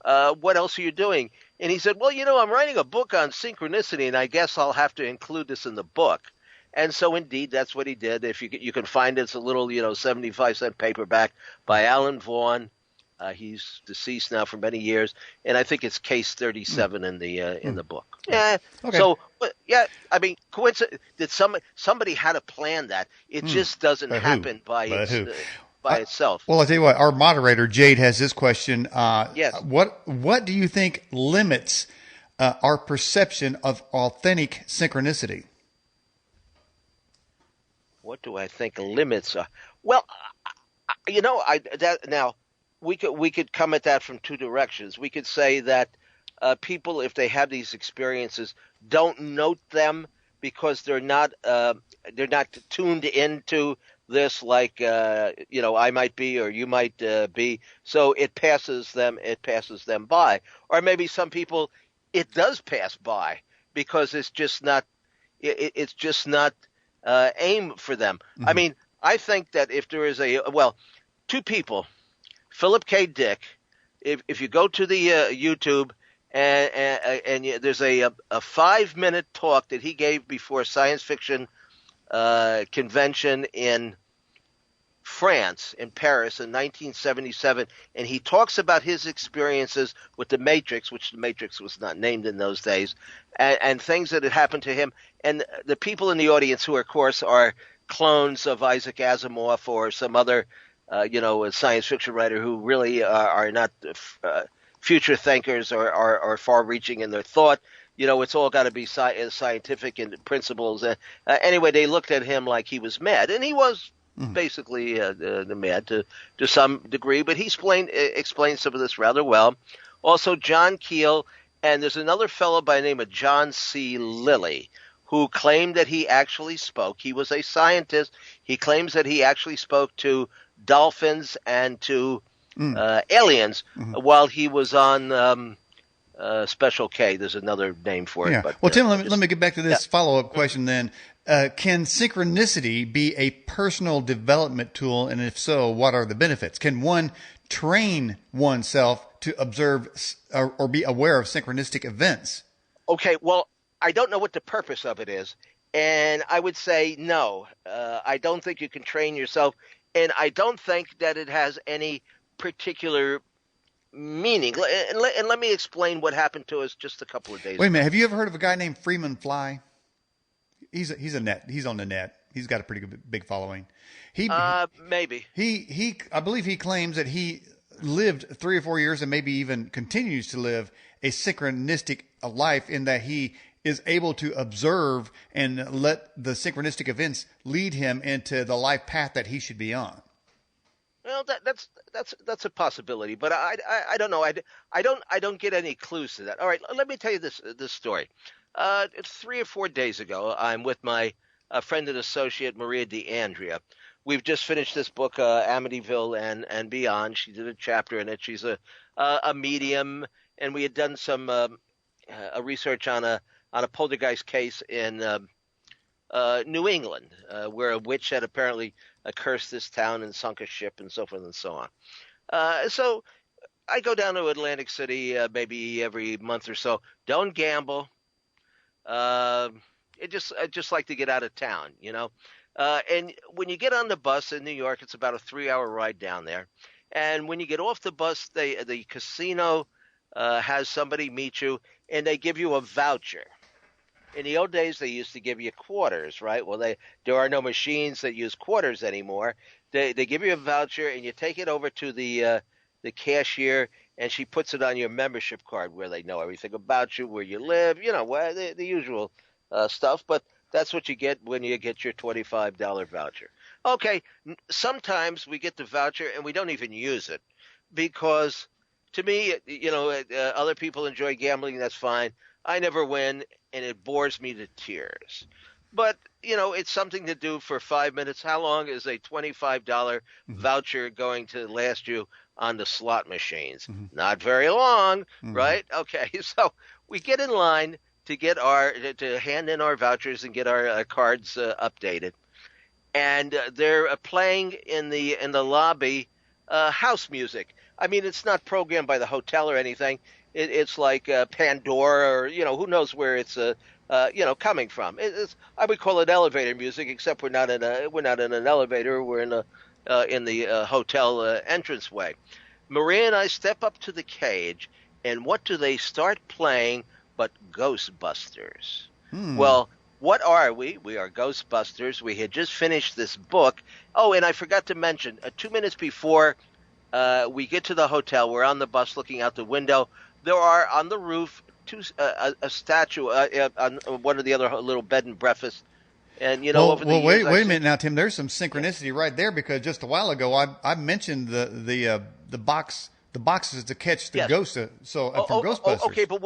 What else are you doing? And he said, well, I'm writing a book on synchronicity, and I guess I'll have to include this in the book. And so, indeed, that's what he did. If you can find it, it's a little 75-cent paperback by Alan Vaughan. He's deceased now for many years, and I think it's case 37 in the book. Yeah. Okay. So, yeah, I mean, coincidence that somebody had to plan that. It just doesn't But who? happen by itself. Well, I'll tell you what. Our moderator Jade has this question. Yes. What do you think limits our perception of authentic synchronicity? What do I think limits are? Well, now we could come at that from two directions. We could say that people, if they have these experiences, don't note them because they're not tuned into this like I might be or you might be. So it passes them by. Or maybe some people it does pass by because it's just not aim for them. Mm-hmm. I mean, I think that if there is two people, Philip K. Dick, if you go to the YouTube and there's a 5-minute talk that he gave before a science fiction convention in France, in Paris in 1977, and he talks about his experiences with the Matrix, which the Matrix was not named in those days, and things that had happened to him. And the people in the audience who, of course, are clones of Isaac Asimov or some other, a science fiction writer who really are not future thinkers or far-reaching in their thought. It's all got to be scientific in principles. Anyway, they looked at him like he was mad, and he was basically mad to some degree, but he explained some of this rather well. Also, John Keel, and there's another fellow by the name of John C. Lilly, who claimed that he actually spoke. He was a scientist. He claims that he actually spoke to dolphins and to aliens while he was on Special K. There's another name for it. Yeah. But, well, Tim, let me get back to this follow-up question then. Can synchronicity be a personal development tool? And if so, what are the benefits? Can one train oneself to observe or be aware of synchronistic events? Okay, well, I don't know what the purpose of it is. And I would say no. I don't think you can train yourself. And I don't think that it has any particular meaning. And let me explain what happened to us just a couple of days ago. Wait a minute. Have you ever heard of a guy named Freeman Fly? He's on the net. He's got a pretty big following. Maybe. I believe he claims that he lived 3 or 4 years and maybe even continues to live a synchronistic life in that he is able to observe and let the synchronistic events lead him into the life path that he should be on. Well, that's a possibility, but I don't know. I don't get any clues to that. All right, let me tell you this story. 3 or 4 days ago, I'm with my friend and associate Maria DeAndrea. We've just finished this book, Amityville and Beyond. She did a chapter in it. She's a medium, and we had done some research on a poltergeist case in New England, where a witch had apparently cursed this town and sunk a ship and so forth and so on. So I go down to Atlantic City maybe every month or so. Don't gamble. I just like to get out of town, and when you get on the bus in New York, it's about a 3-hour ride down there. And when you get off the bus, the casino has somebody meet you, and they give you a voucher. In the old days, they used to give you quarters, right? Well, there are no machines that use quarters anymore. They give you a voucher, and you take it over to the cashier, and she puts it on your membership card where they know everything about you, where you live, the usual stuff. But that's what you get when you get your $25 voucher. Okay, sometimes we get the voucher and we don't even use it because, to me, other people enjoy gambling. That's fine. I never win, and it bores me to tears. But, it's something to do for 5 minutes. How long is a $25 voucher going to last you on the slot machines? Not very long, right? Okay, so we get in line to get to hand in our vouchers and get our cards updated. And they're playing in the lobby house music. I mean, it's not programmed by the hotel or anything. It's like Pandora, or who knows where it's coming from. I would call it elevator music, except we're not in an elevator. We're in the hotel entranceway. Maria and I step up to the cage, and what do they start playing but Ghostbusters? Well, what are we? We are Ghostbusters. We had just finished this book. Oh, and I forgot to mention, 2 minutes before we get to the hotel, we're on the bus looking out the window. There are on the roof a statue on one of the other little bed and breakfasts. And over the years, wait a minute now, Tim. There's some synchronicity right there, because just a while ago I mentioned the boxes to catch the ghosts. From Ghostbusters. Okay, but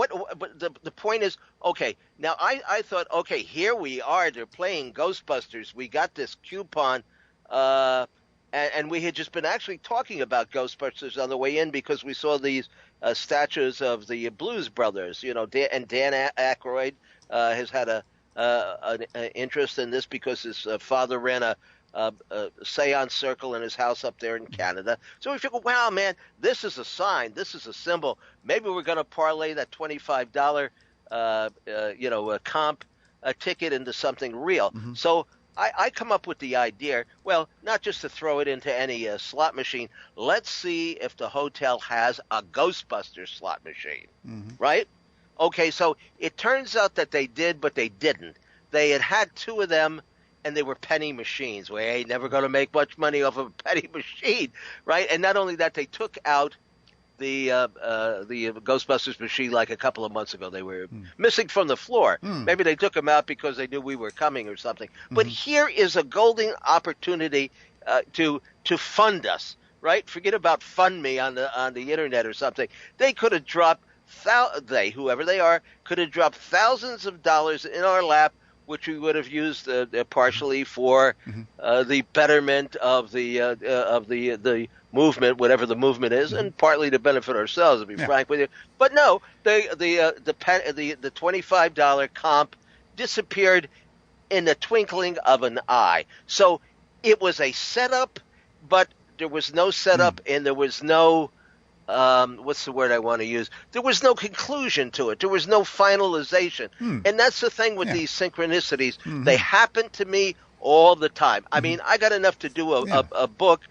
the point is, okay, now I thought, okay, here we are. They're playing Ghostbusters. We got this coupon, and we had just been actually talking about Ghostbusters on the way in, because we saw these statues of the Blues Brothers. And Dan Aykroyd has had an interest in this because his father ran a seance circle in his house up there in Canada. So we figured, wow, man, this is a sign. This is a symbol. Maybe we're going to parlay that $25, comp ticket into something real. So I come up with the idea, well, not just to throw it into any slot machine. Let's see if the hotel has a Ghostbusters slot machine, right? Okay, so it turns out that they did, but they didn't. They had two of them, and they were penny machines. We ain't never going to make much money off of a penny machine, right? And not only that, they took out the Ghostbusters machine like a couple of months ago. They were missing from the floor. Maybe they took them out because they knew we were coming or something. But here is a golden opportunity to fund us, right? Forget about fund me on the internet or something. They could have dropped whoever they are, could have dropped thousands of dollars in our lap, which we would have used partially for the betterment of the movement, whatever the movement is, and partly to benefit ourselves, to be frank with you. But no, the $25 comp disappeared in the twinkling of an eye. So it was a setup, but there was no setup, and there was no what's the word I want to use? There was no conclusion to it. There was no finalization. And that's the thing with these synchronicities. They happen to me all the time. I mean, I got enough to do a book,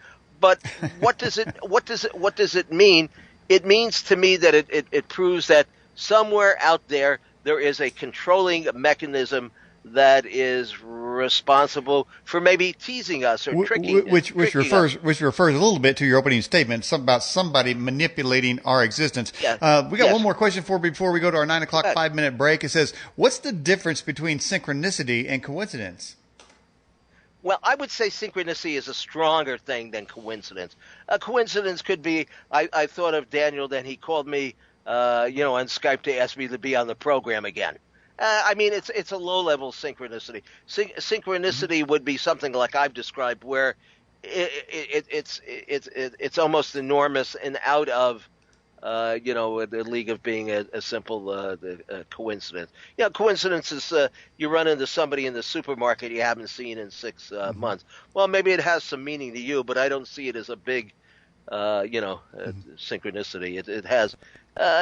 but what does it mean? It means to me that it proves that somewhere out there is a controlling mechanism that is responsible for maybe teasing us or tricking which refers a little bit to your opening statement about somebody manipulating our existence. We got one more question before we go to our 9 o'clock 5-minute break. It says, what's the difference between synchronicity and coincidence? Well, I would say synchronicity is a stronger thing than coincidence. A coincidence could be, I thought of Daniel, then he called me on Skype to ask me to be on the program again. I mean, it's a low-level synchronicity. Synchronicity would be something like I've described, where it's almost enormous and out of the league of being a simple coincidence. Coincidence is you run into somebody in the supermarket you haven't seen in 6 months. Well, maybe it has some meaning to you, but I don't see it as a big synchronicity. It has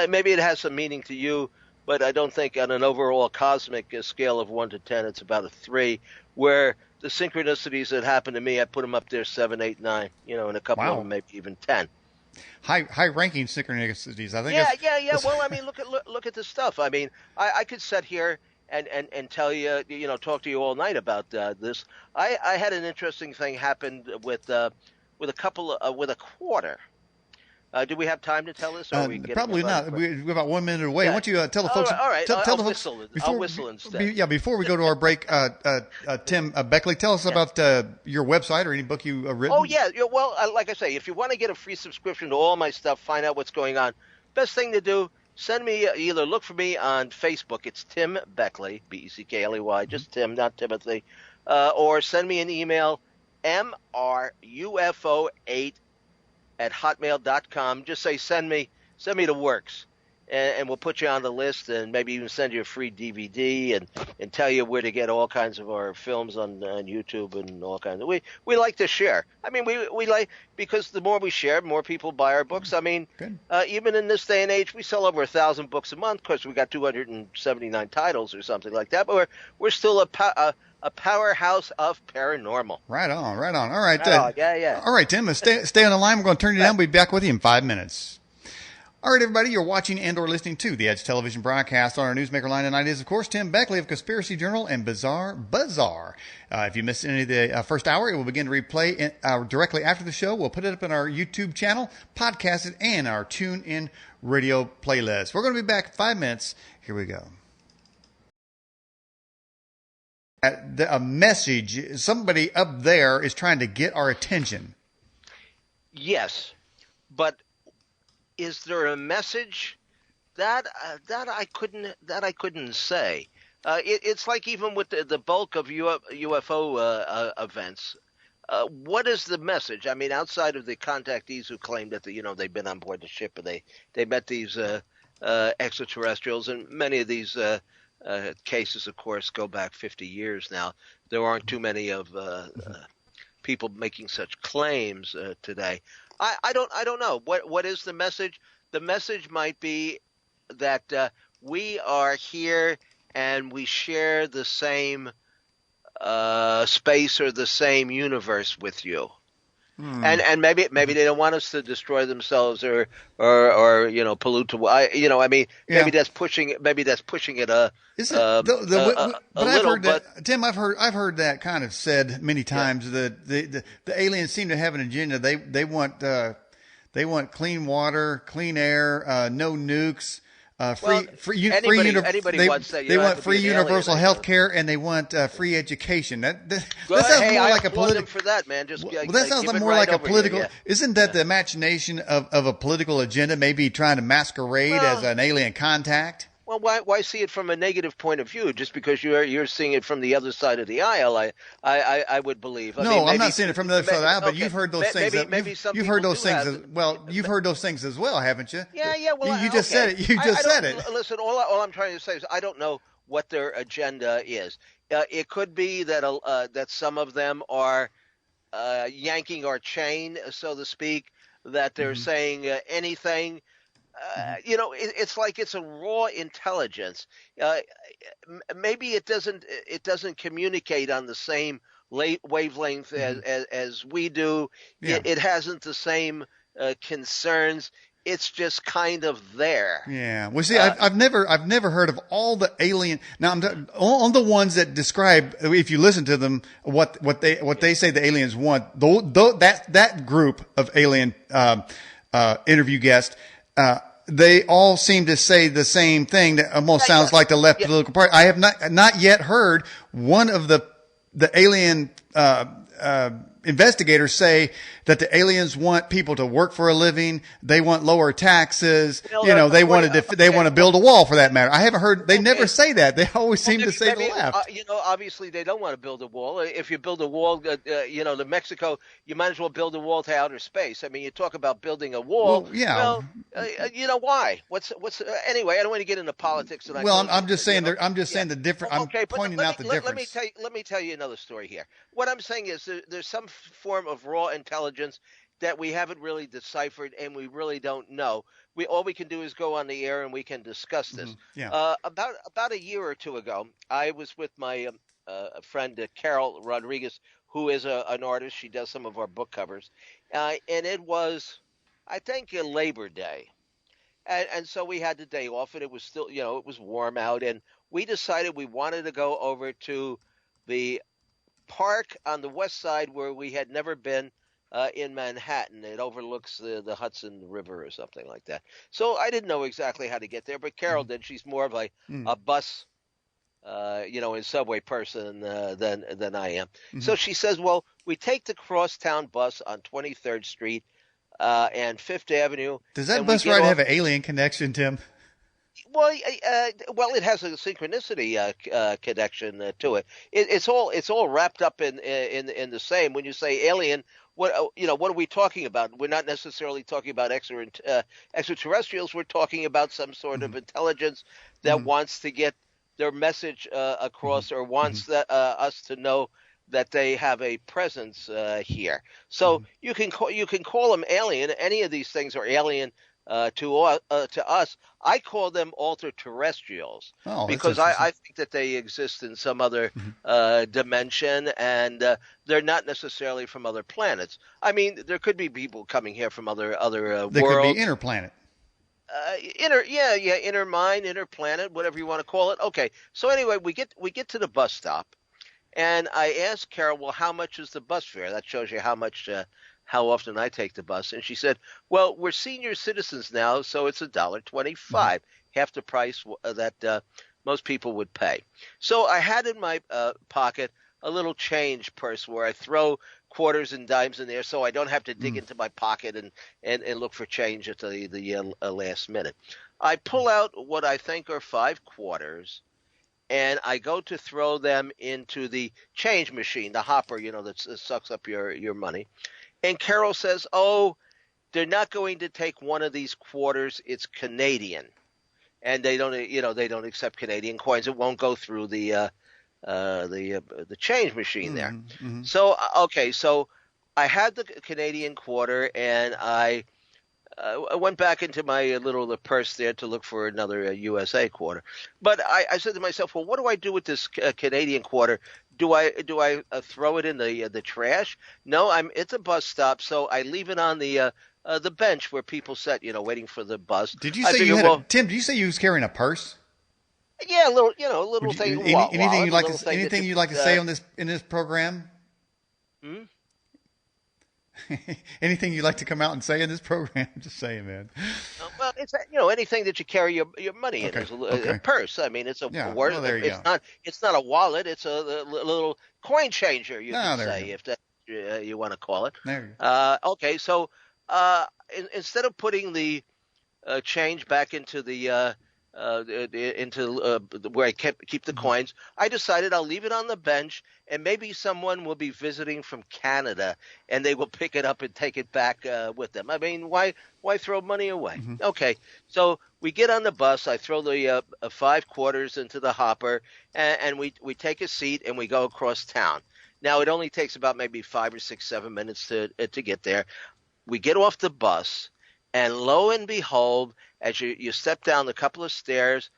maybe it has some meaning to you, but I don't think on an overall cosmic scale of 1 to 10, it's about a 3, where the synchronicities that happen to me, I put them up there 7, 8, 9, and a couple of them maybe even 10. High-ranking synchronicities, I think. Yeah. Well, I mean, look at this stuff. I mean, I could sit here and tell you, talk to you all night about this. I had an interesting thing happen with a quarter. Do we have time to tell this? Or probably not. We're about 1 minute away. Why don't you tell the folks? All right. I'll whistle instead. Before we go to our break, Tim Beckley, tell us about your website or any book you've written. Oh, yeah. Well, like I say, if you want to get a free subscription to all my stuff, find out what's going on, best thing to do, send me, either look for me on Facebook. It's Tim Beckley, Beckley, just Tim, not Timothy. Or send me an email, mrufo8@hotmail.com. Just say, send me the works. and we'll put you on the list, and maybe even send you a free DVD, and tell you where to get all kinds of our films on YouTube and all kinds of. We like to share. I mean, we like, because the more we share, more people buy our books. I mean, Good. even in this day and age, we sell over 1,000 books a month because we got 279 titles or something like that. But we're still a powerhouse of paranormal. Right on, right on. All right, Yeah. All right, Tim, stay on the line. We're going to turn you down. We'll be back with you in 5 minutes. All right, everybody, you're watching and/or listening to the Edge Television broadcast. On our Newsmaker line tonight is, of course, Tim Beckley of Conspiracy Journal and Bizarre Bazaar. If you missed any of the first hour, it will begin to replay directly after the show. We'll put it up on our YouTube channel, podcast it, and our TuneIn radio playlist. We're going to be back in 5 minutes. Here we go. A message, somebody up there is trying to get our attention. Yes, but is there a message that I couldn't say? It's like, even with the bulk of UFO events, what is the message? I mean, outside of the contactees who claim that they've been on board the ship and they met these extraterrestrials, and many of these cases, of course, go back 50 years now. There aren't too many of people making such claims today. I don't know. What is the message? The message might be that we are here and we share the same space or the same universe with you. And maybe they don't want us to destroy themselves or pollute to. Maybe that's pushing it. Maybe that's pushing it a little. I've heard that, Tim. I've heard that kind of said many times. Yeah. The aliens seem to have an agenda. They want clean water, clean air, no nukes. Anybody wants that. They want free universal health care, and they want free education. That sounds more like a political. For that, man. That sounds more like a political. Here, yeah. Isn't that the imagination of a political agenda? Maybe trying to masquerade as an alien contact. Well, why see it from a negative point of view? Just because you're seeing it from the other side of the aisle, I would believe. I'm not seeing it from the other side of the aisle, but you've heard those things. You've heard those things. You've heard those things as well, haven't you? Yeah. Well, you just said it. You just said it. Listen, all I'm trying to say is I don't know what their agenda is. It could be that some of them are yanking our chain, so to speak. That they're saying anything. It's like it's a raw intelligence. Maybe it doesn't communicate on the same wavelength as we do. Yeah. It hasn't the same concerns. It's just kind of there. Yeah. Well, see, I've never heard of all the alien. Now, on the ones that describe, if you listen to them, what they say the aliens want. That group of alien interview guests. They all seem to say the same thing. That almost sounds like the left political party. I have not yet heard one of the alien investigators say that the aliens want people to work for a living. They want lower taxes. They want to build a wall, for that matter. I haven't heard. They never say that. They always seem to say the left. Obviously they don't want to build a wall. If you build a wall, to Mexico, you might as well build a wall to outer space. I mean, you talk about building a wall. Well, yeah. Well, why? What's anyway? I don't want to get into politics. I'm just saying. I'm just saying the difference. I'm pointing out the difference. Let me tell you another story here. What I'm saying is there's some form of raw intelligence that we haven't really deciphered, and we really don't know. All we can do is go on the air and we can discuss this. Mm-hmm. Yeah. About a year or two ago, I was with my friend Carol Rodriguez, who is an artist. She does some of our book covers, and it was, I think, a Labor Day, and so we had the day off, and it was still, it was warm out, and we decided we wanted to go over to the park on the west side where we had never been in Manhattan. It overlooks the Hudson River or something like that. So I didn't know exactly how to get there, but Carol did. She's more of a bus, and subway person than I am. Mm-hmm. So she says, well, we take the crosstown bus on 23rd Street and Fifth Avenue. Does that bus ride have an alien connection, Tim? Well, it has a synchronicity connection to it. It's all wrapped up in the same. When you say alien, what are we talking about? We're not necessarily talking about extraterrestrials. We're talking about some sort Mm-hmm. of intelligence that Mm-hmm. wants to get their message across, or Mm-hmm. wants us to know that they have a presence here. So Mm-hmm. you can call them alien. Any of these things are alien to us. I call them ultra-terrestrials Oh, that's because interesting. I think that they exist in some other Mm-hmm. dimension, and they're not necessarily from other planets. I mean, there could be people coming here from other They could be worlds. interplanet. Inner mind, inner planet, whatever you want to call it. Okay. So anyway, we get to the bus stop, and I asked Carol, well, how much is the bus fare? That shows you how often I take the bus. And she said, well, we're senior citizens now, so it's Mm-hmm. $1.25, half the price that most people would pay. So I had in my pocket a little change purse where I throw quarters and dimes in there, so I don't have to dig into my pocket and look for change at the last minute. I pull out what I think are 5 quarters, and I go to throw them into the change machine, the hopper, that sucks up your money. And Carol says, "Oh, they're not going to take one of these quarters. It's Canadian, and they don't accept Canadian coins. It won't go through the change machine there." Mm-hmm. So okay, so I had the Canadian quarter, and I went back into my little purse there to look for another USA quarter. But I said to myself, well, what do I do with this Canadian quarter? Do I throw it in the trash? No, it's a bus stop, so I leave it on the bench where people sit, waiting for the bus. Did you I say you figure, had a well, Tim? Did you say you was carrying a purse? yeah, a Would little you thing, wallet, a little thing that anything you you'd like to put. say on this in this program? Hmm? Anything you'd like to come out and say in this program? Just saying, man. Well, it's anything that you carry your money in Okay. is a Okay. purse. I mean, it's a Yeah. word. Well, there you go. It's not a wallet. It's a little coin changer, you could No, there you say, go. if that you want to call it. There you Okay, so instead of putting the change back into the into where I keep the go. coins, I decided I'll leave it on the bench, and maybe someone will be visiting from Canada, and they will pick it up and take it back with them. I mean, why throw money away? Mm-hmm. Okay, so we get on the bus. I throw the 5 quarters into the hopper, and we take a seat and we go across town. Now it only takes about maybe 5 or 6, 7 minutes to get there. We get off the bus, and lo and behold, as you step down a couple of stairs,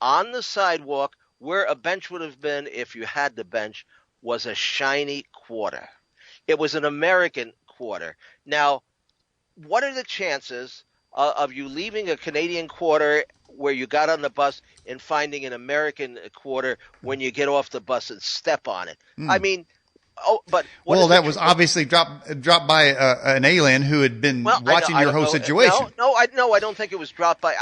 on the sidewalk where a bench would have been if you had the bench, was a shiny quarter. It was an American quarter. Now, what are the chances of you leaving a Canadian quarter where you got on the bus and finding an American quarter when you get off the bus and step on it? I mean, but what Well, is the that was obviously dropped by an alien who had been Well, watching I your don't whole know. situation. I don't think it was dropped by.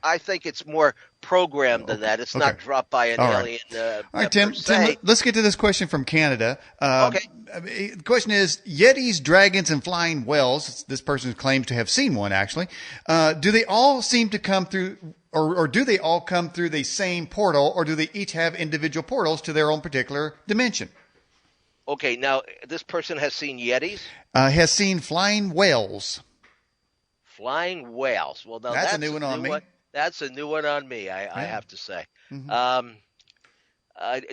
I think it's more programmed than that. It's Okay. not dropped by an All right. alien. All right, Per Tim. se. Let's get to this question from Canada. Okay. The question is: Yetis, dragons, and flying whales. This person claims to have seen one. Actually, do they all seem to come through, or do they all come through the same portal, or do they each have individual portals to their own particular dimension? Okay. Now this person has seen Yetis, Has seen flying whales. flying whales. Well, now That's a new one on me. That's a new one on me. I have to say. Mm-hmm.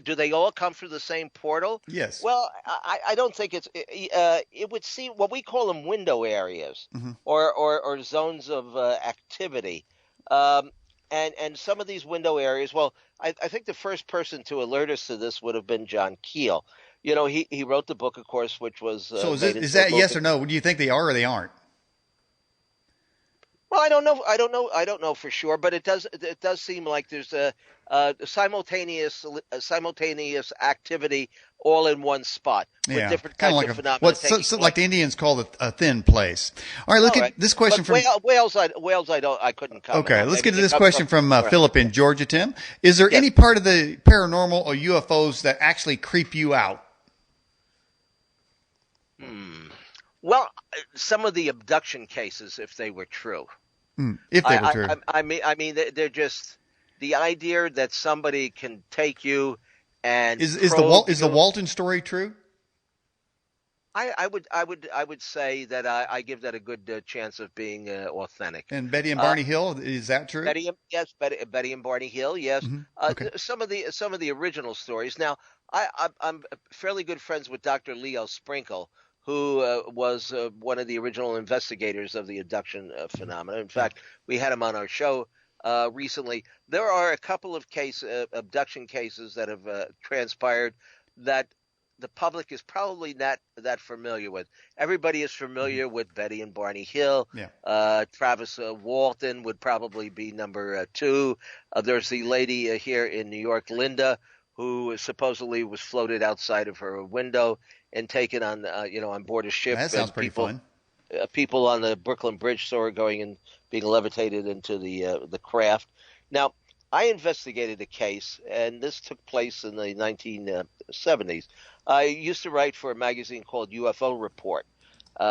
Do they all come through the same portal? Yes. Well, I don't think it's. It would seem what we call them window areas, Mm-hmm. or zones of activity. And some of these window areas. Well, I think the first person to alert us to this would have been John Keel. He wrote the book, of course, which was So made is into a that yes movie. or no? Do you think they are or they aren't? Well, I don't know. I don't know for sure, but it does seem like there's a simultaneous activity all in one spot with Yeah, different kind of types like of phenomena taking place. like the Indians call it a thin place. All right, look All at right. this question But from. whales, I couldn't comment Okay, on. let's Maybe get to you this come question from All right. Philip in Georgia. Tim, is there Yes. any part of the paranormal or UFOs that actually creep you out? Well, some of the abduction cases, if they were true, If they were true. I mean, they're just the idea that somebody can take you and Is the probe Is the you. Walton story true? I would say that I give that a good chance of being authentic. And Betty and Uh, Barney Hill, is that true? Yes, Betty and Barney Hill, yes. Hmm. Okay. Some of the original stories. Now, I'm fairly good friends with Dr. Leo Sprinkle, who was one of the original investigators of the abduction phenomena. In Yeah. fact, we had him on our show recently. There are a couple of abduction cases that have transpired that the public is probably not that familiar with. Everybody is Hmm. familiar with Betty and Barney Hill. Yeah. Travis Walton would probably be number two. There's the lady here in New York, Linda, who supposedly was floated outside of her window and taken on board a ship, That sounds and pretty fun. people on the Brooklyn Bridge saw her going and being levitated into the craft. Now, I investigated a case, and this took place in the 1970s. I used to write for a magazine called UFO Report,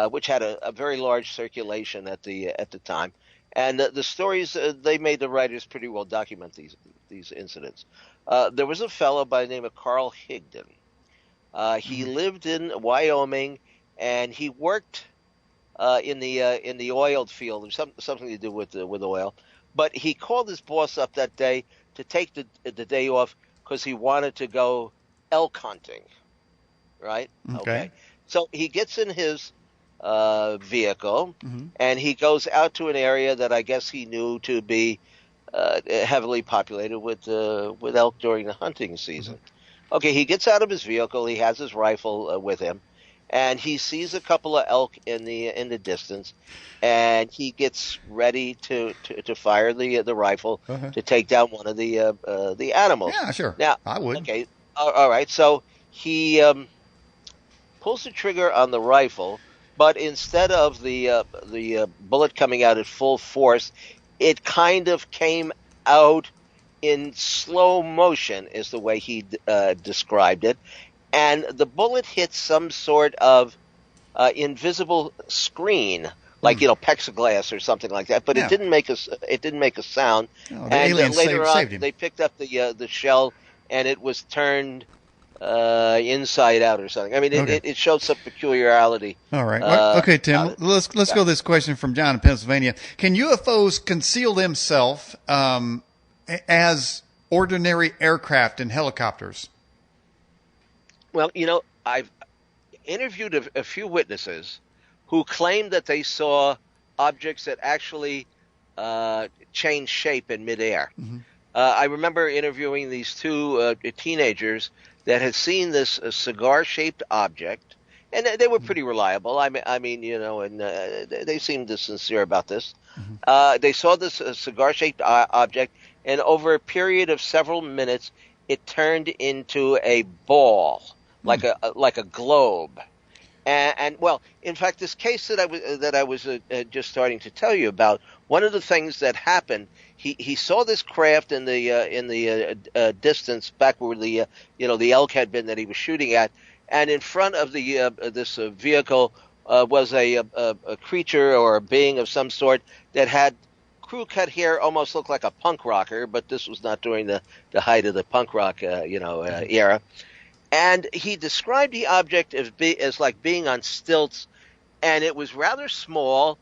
which had a very large circulation at the time, and the stories they made the writers pretty well document these incidents. There was a fellow by the name of Carl Higdon. He Hmm. lived in Wyoming, and he worked in the oil field, or something to do with oil. But he called his boss up that day to take the day off because he wanted to go elk hunting. Right? Okay. Okay. So he gets in his vehicle Hmm. and he goes out to an area that I guess he knew to be heavily populated with elk during the hunting Hmm. season. Okay, he gets out of his vehicle. He has his rifle with him, and he sees a couple of elk in the distance, and he gets ready to fire the rifle Uh-huh. to take down one of the animals. Yeah, sure. Now, I would. okay, all right. So he pulls the trigger on the rifle, but instead of the bullet coming out at full force, it kind of came out in slow motion, is the way he described it, and the bullet hit some sort of invisible screen, like Hmm. plexiglass or something like that. But it Yeah. didn't make a sound. Oh, the And aliens later on, saved him. they picked up the shell, and it was turned inside out or something. I mean, Okay. it showed some peculiarity. All right. Well, okay, Tim. About it. Let's Yeah. go to this question from John in Pennsylvania. Can UFOs conceal themselves as ordinary aircraft and helicopters? Well, I've interviewed a few witnesses who claimed that they saw objects that actually change shape in midair. Hmm. I remember interviewing these two teenagers that had seen this cigar-shaped object, and they were pretty reliable. I mean, and they seemed sincere about this. Hmm. They saw this cigar-shaped object, and over a period of several minutes, it turned into a ball, like a globe. And well, in fact, this case that I was just starting to tell you about, one of the things that happened, he saw this craft in the distance back where the elk had been that he was shooting at, and in front of this vehicle was a creature or a being of some sort that had crew cut hair, almost looked like a punk rocker, but this was not during the height of the punk rock era. And he described the object as like being on stilts, and it was rather small,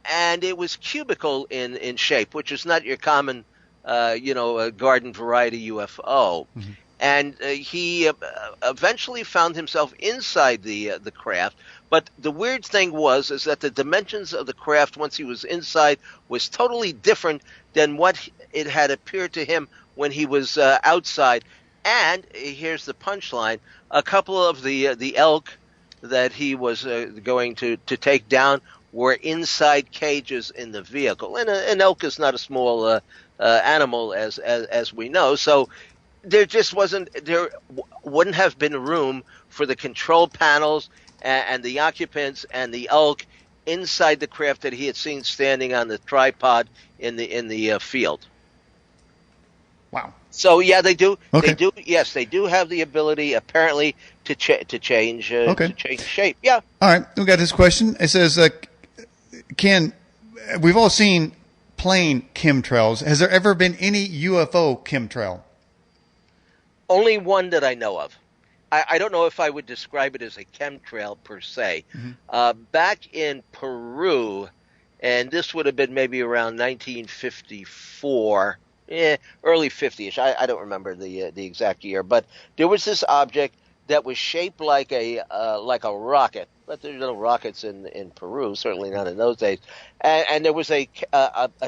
and it was cubical in shape, which is not your common, garden variety UFO. Hmm. And he eventually found himself inside the craft. But the weird thing is that the dimensions of the craft once he was inside was totally different than what it had appeared to him when he was outside. And here's the punchline: a couple of the elk that he was going to take down were inside cages in the vehicle. And an elk is not a small animal, as we know. So there wouldn't have been room for the control panels and the occupants and the elk inside the craft that he had seen standing on the tripod in the field. Wow. So yeah, they do. Okay. They do. Yes, they do have the ability, apparently, to change Okay. to change shape. Yeah. All right. We got this question. It says, we've all seen plane chemtrails. Has there ever been any UFO chemtrail? Only one that I know of. I don't know if I would describe it as a chemtrail per se. Back in Peru, and this would have been maybe around 1954, early 50ish. I don't remember the exact year, but there was this object that was shaped like a rocket, but there's no rockets in Peru, certainly not in those days. And there was a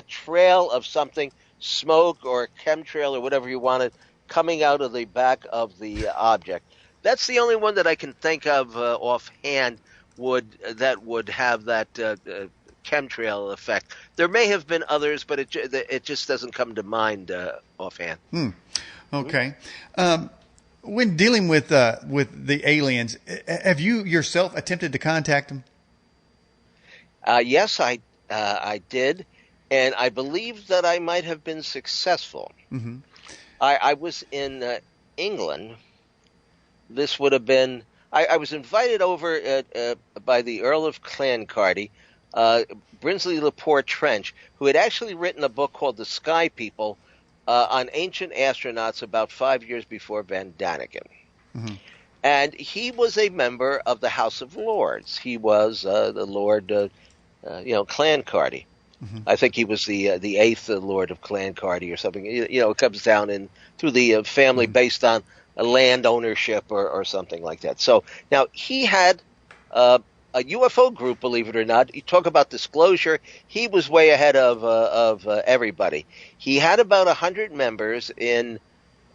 trail of something, smoke or chemtrail or whatever you wanted, coming out of the back of the object. That's the only one that I can think of offhand that would have that chemtrail effect. There may have been others, but it just doesn't come to mind offhand. Okay. When dealing with the aliens, have you yourself attempted to contact them? Yes, I did, and I believe that I might have been successful. I was in England. This would have been I was invited over by the Earl of Clancarty, Brinsley Laporte Trench, who had actually written a book called The Sky People on ancient astronauts about 5 years before Van Daniken. And he was a member of the House of Lords. He was the Lord, Clancarty. I think he was the eighth Lord of Clancarty or something. It comes down through the family based on a land ownership or something like that. So now he had a UFO group, believe it or not. You talk about disclosure. He was way ahead of everybody. He had about 100 members in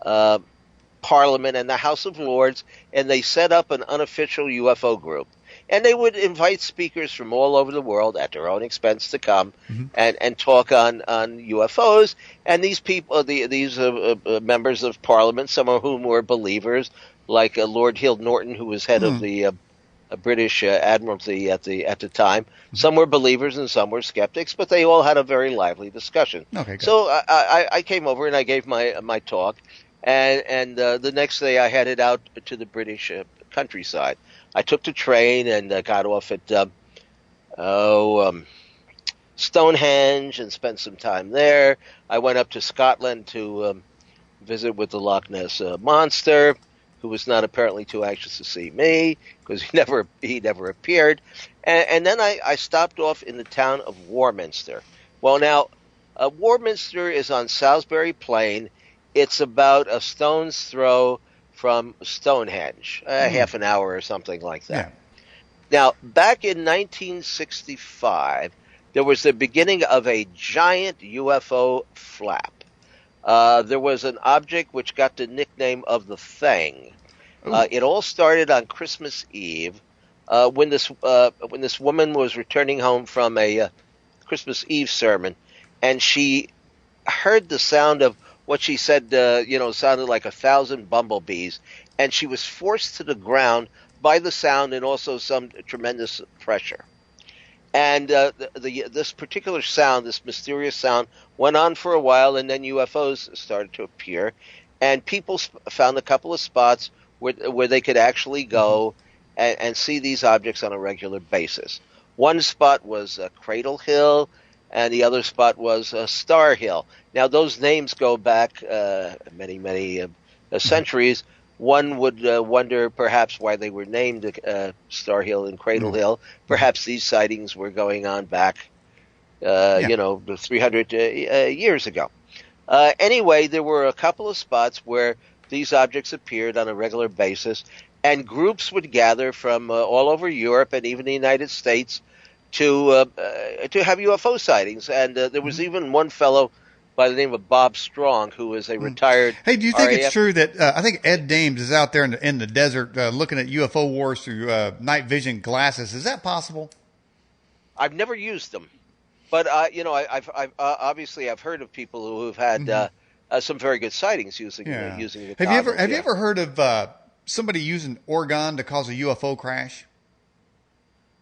Parliament and the House of Lords, and they set up an unofficial UFO group. And they would invite speakers from all over the world at their own expense to come and talk on UFOs. And these people, these members of Parliament, some of whom were believers, like Lord Hill Norton, who was head of the British Admiralty at the time. Some were believers and some were skeptics, but they all had a very lively discussion. Okay, good. So I came over and I gave my talk, and the next day I headed out to the British countryside. I took the train and got off at Stonehenge and spent some time there. I went up to Scotland to visit with the Loch Ness Monster, who was not apparently too anxious to see me because he never appeared. And then I stopped off in the town of Warminster. Well, now, Warminster is on Salisbury Plain. It's about a stone's throw from Stonehenge, half an hour or something like that. Yeah. Now, back in 1965, there was the beginning of a giant UFO flap. There was an object which got the nickname of the Thing. It all started on Christmas Eve when this woman was returning home from a Christmas Eve sermon, and she heard the sound of what she said, sounded like 1,000 bumblebees, and she was forced to the ground by the sound and also some tremendous pressure. And this particular sound, this mysterious sound, went on for a while, and then UFOs started to appear, and people found a couple of spots where they could actually go and see these objects on a regular basis. One spot was Cradle Hill, and the other spot was Star Hill. Now, those names go back many centuries. One would wonder perhaps why they were named Star Hill and Cradle Hill. Perhaps these sightings were going on back, 300 years ago. Anyway, there were a couple of spots where these objects appeared on a regular basis, and groups would gather from all over Europe and even the United States to have UFO sightings. And there was even one fellow by the name of Bob Strong, who is a retired Hey, do you think RAF. it's true that I think Ed Dames is out there in the desert looking at UFO wars through night vision glasses? Is that possible? I've never used them, but I've obviously I've heard of people who have had some very good sightings using the Have goggles. you ever heard of somebody using orgone to cause a UFO crash?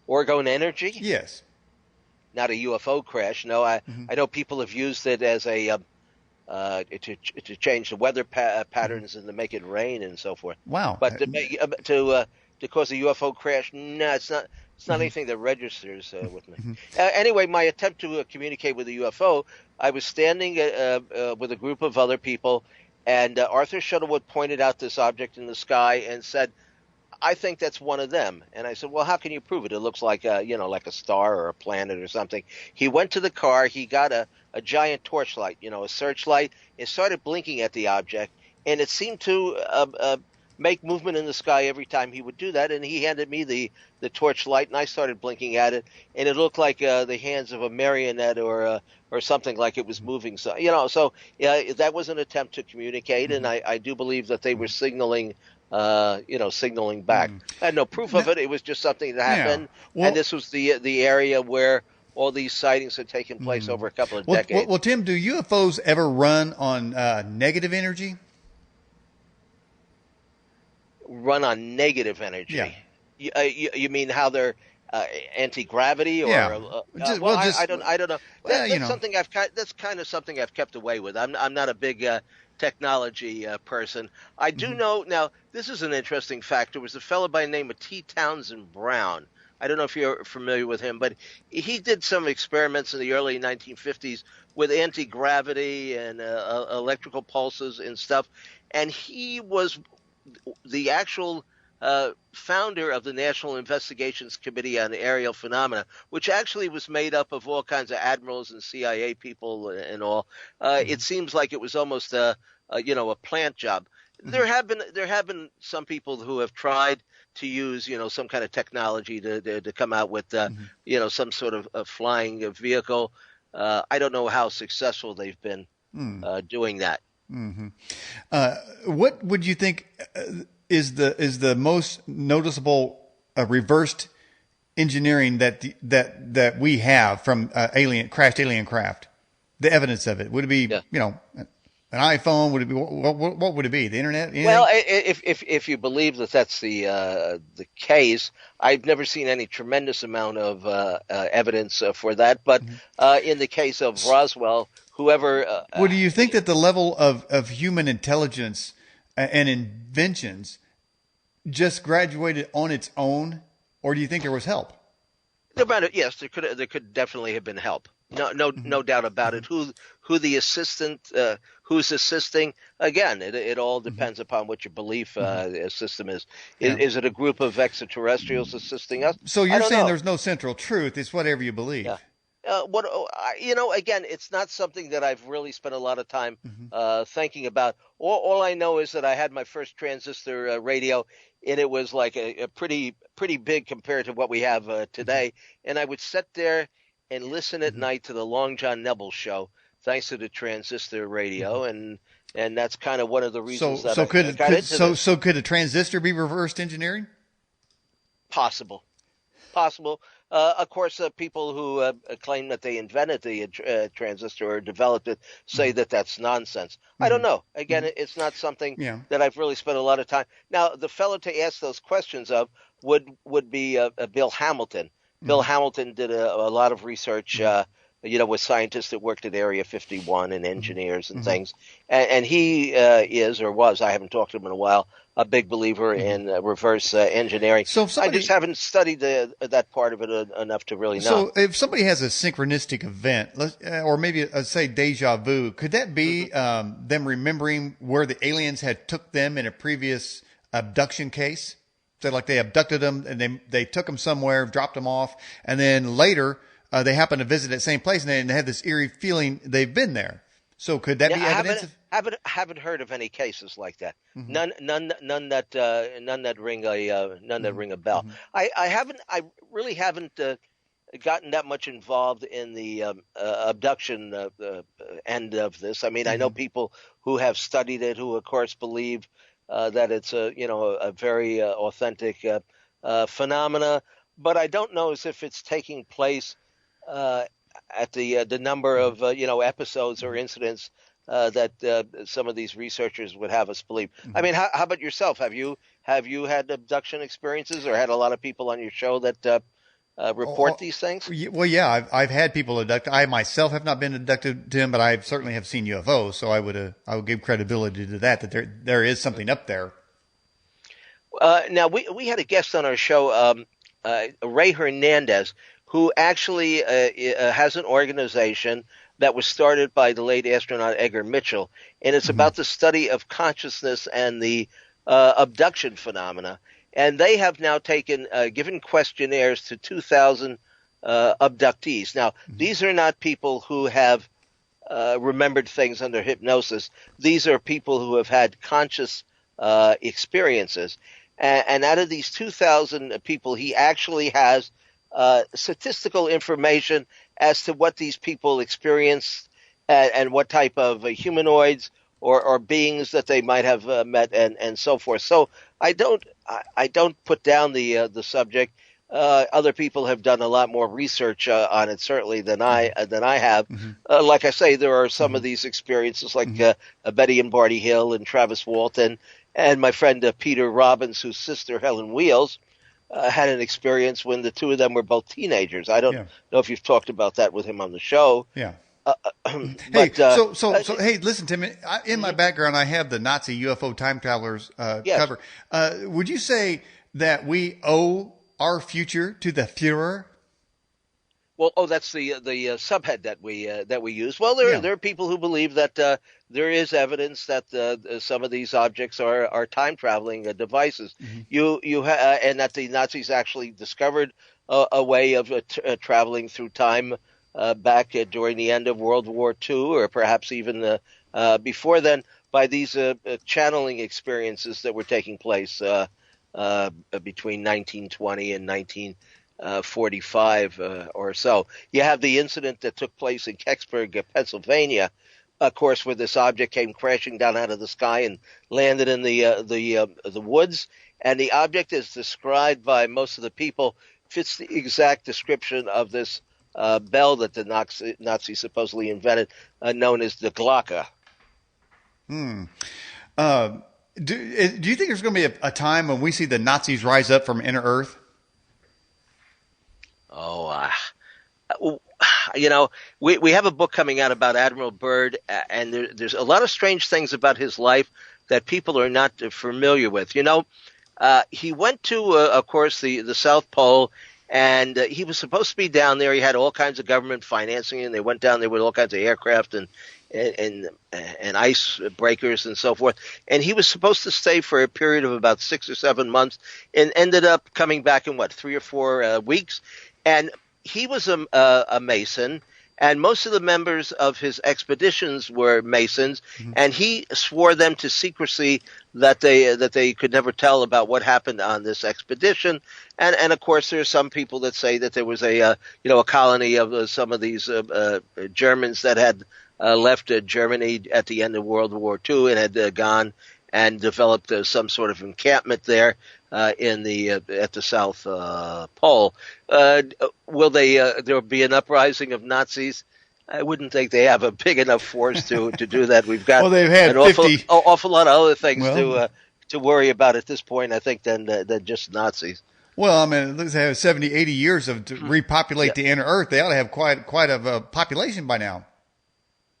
Orgone energy? Yes. Not a UFO crash. No, I know people have used it as a to change the weather patterns and to make it rain and so forth. Wow. But to cause a UFO crash, no, it's not. It's not anything that registers with me. Anyway, my attempt to communicate with a UFO, I was standing with a group of other people, And Arthur Shuttleworth pointed out this object in the sky and said, I think that's one of them. And I said, well, how can you prove it? It looks like like a star or a planet or something. He went to the car. He got a giant torchlight, a searchlight. It started blinking at the object, and it seemed to make movement in the sky every time he would do that. And he handed me the torchlight, and I started blinking at it, and it looked like the hands of a marionette or something, like it was moving. So, that was an attempt to communicate, and I do believe that they were signaling back. I had no proof of it. It was just something that happened. Yeah. Well, and this was the area where all these sightings had taken place over a couple of decades. Well, Tim, do UFOs ever run on negative energy? Run on negative energy? Yeah. You mean how they're anti-gravity? Or yeah. I don't know. That's something that's kind of something I've kept away with. I'm not a big technology person. I do know now. This is an interesting fact. There was a fellow by the name of T. Townsend Brown. I don't know if you're familiar with him, but he did some experiments in the early 1950s with anti-gravity and electrical pulses and stuff. And he was the actual founder of the National Investigations Committee on Aerial Phenomena, which actually was made up of all kinds of admirals and CIA people and all. It seems like it was almost a plant job. There have been some people who have tried to use some kind of technology to come out with some sort of a flying vehicle. I don't know how successful they've been doing that. What would you think is the most noticeable reversed engineering that we have from crashed alien craft? The evidence of it, would it be an iPhone? Would it be what would it be? The internet? Anything? Well, if you believe that that's the case, I've never seen any tremendous amount of evidence for that. But in the case of Roswell, whoever, well, do you think that the level of human intelligence and inventions just graduated on its own, or do you think there was help? Yes, there could definitely have been help. No doubt about it. Who the assistant, who's assisting? Again, it all depends upon what your belief system is. Is it a group of extraterrestrials assisting us? So you're saying there's no central truth; it's whatever you believe. Yeah. Again, it's not something that I've really spent a lot of time thinking about. All I know is that I had my first transistor radio, and it was like a pretty big compared to what we have today. And I would sit there and listen at night to the Long John Nebel show, thanks to the transistor radio, and that's kind of one of the reasons I got into this. So could a transistor be reversed engineering? Possible. Of course, people who claim that they invented the transistor or developed it say that that's nonsense. I don't know. Again, it's not something that I've really spent a lot of time. Now, the fellow to ask those questions of would be Bill Hamilton. Bill Hamilton did a lot of research, with scientists that worked at Area 51 and engineers and things. And he is or was, I haven't talked to him in a while, a big believer in reverse engineering. So I just haven't studied that part of it enough to really know. So if somebody has a synchronistic event, or maybe say deja vu, could that be them remembering where the aliens had took them in a previous abduction case? So like they abducted them and they took them somewhere, dropped them off, and then later they happened to visit that same place and they had this eerie feeling they've been there. So could that be evidence? Haven't heard of any cases like that. None that ring a bell. I really haven't gotten that much involved in the abduction end of this. I mean, I know people who have studied it, who of course believe that it's a very authentic phenomena, but I don't know as if it's taking place at the number of episodes or incidents that some of these researchers would have us believe. I mean, how about yourself? Have you had abduction experiences, or had a lot of people on your show that report these things? Well, yeah, I've had people abducted. I myself have not been abducted, Tim, but I certainly have seen UFOs. So I would give credibility to that there is something up there. Now we had a guest on our show, Ray Hernandez, who actually has an organization that was started by the late astronaut Edgar Mitchell, and it's about the study of consciousness and the abduction phenomena. And they have now given questionnaires to 2,000 abductees. Now, these are not people who have remembered things under hypnosis. These are people who have had conscious experiences. And out of these 2,000 people, he actually has statistical information as to what these people experienced and what type of humanoids or beings that they might have met and so forth. So I don't put down the subject. Other people have done a lot more research on it, certainly than I have. Like I say, there are some of these experiences, like Betty and Barty Hill and Travis Walton, and my friend Peter Robbins, whose sister Helen Wheels had an experience when the two of them were both teenagers. I don't know if you've talked about that with him on the show. Yeah. Hey, hey, listen, Tim. In my background, I have the Nazi UFO time travelers cover. Would you say that we owe our future to the Führer? Well, that's the subhead that we use. Well, there are people who believe that there is evidence that some of these objects are time traveling devices. And that the Nazis actually discovered a way of traveling through time back during the end of World War II, or perhaps even before then, by these channeling experiences that were taking place between 1920 and 1945 or so. You have the incident that took place in Kecksburg, Pennsylvania, of course, where this object came crashing down out of the sky and landed in the woods. And the object, is described by most of the people, fits the exact description of this bell that the Nazis supposedly invented, known as the Glocke. Do you think there's going to be a time when we see the Nazis rise up from inner Earth? We have a book coming out about Admiral Byrd, and there's a lot of strange things about his life that people are not familiar with. He went to, of course, the South Pole, and he was supposed to be down there. He had all kinds of government financing, and they went down there with all kinds of aircraft and ice breakers and so forth. And he was supposed to stay for a period of about 6 or 7 months, and ended up coming back in 3 or 4 weeks. And he was a Mason, and most of the members of his expeditions were Masons, and he swore them to secrecy, that they could never tell about what happened on this expedition. And of course, there are some people that say that there was a colony of some of these Germans that had left Germany at the end of World War II and had gone and developed some sort of encampment there at the South Pole. Will there be an uprising of Nazis? I wouldn't think they have a big enough force to do that. We've got they've had an 50... awful lot of other things to worry about at this point, I think, than just Nazis. Well, I mean, let's have 70, 80 years to repopulate the inner Earth. They ought to have quite a population by now.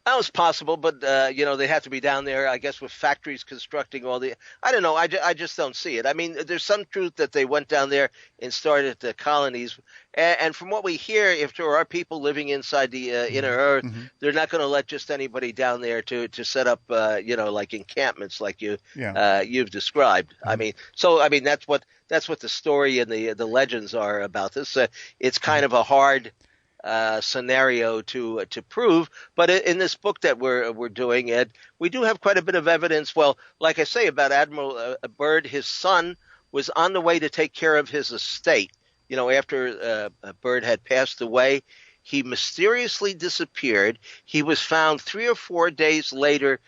That was possible, but they have to be down there, I guess, with factories constructing all the. I don't know. I just don't see it. I mean, there's some truth that they went down there and started the colonies, and from what we hear, if there are people living inside the inner Earth, they're not going to let just anybody down there to set up, like encampments, like you've described. I mean, that's what the story and the legends are about this. It's kind of a hard scenario to prove, but in this book that we're doing, Ed, we do have quite a bit of evidence. Well, like I say about Admiral Byrd, his son was on the way to take care of his estate. After Byrd had passed away, he mysteriously disappeared. He was found 3 or 4 days later,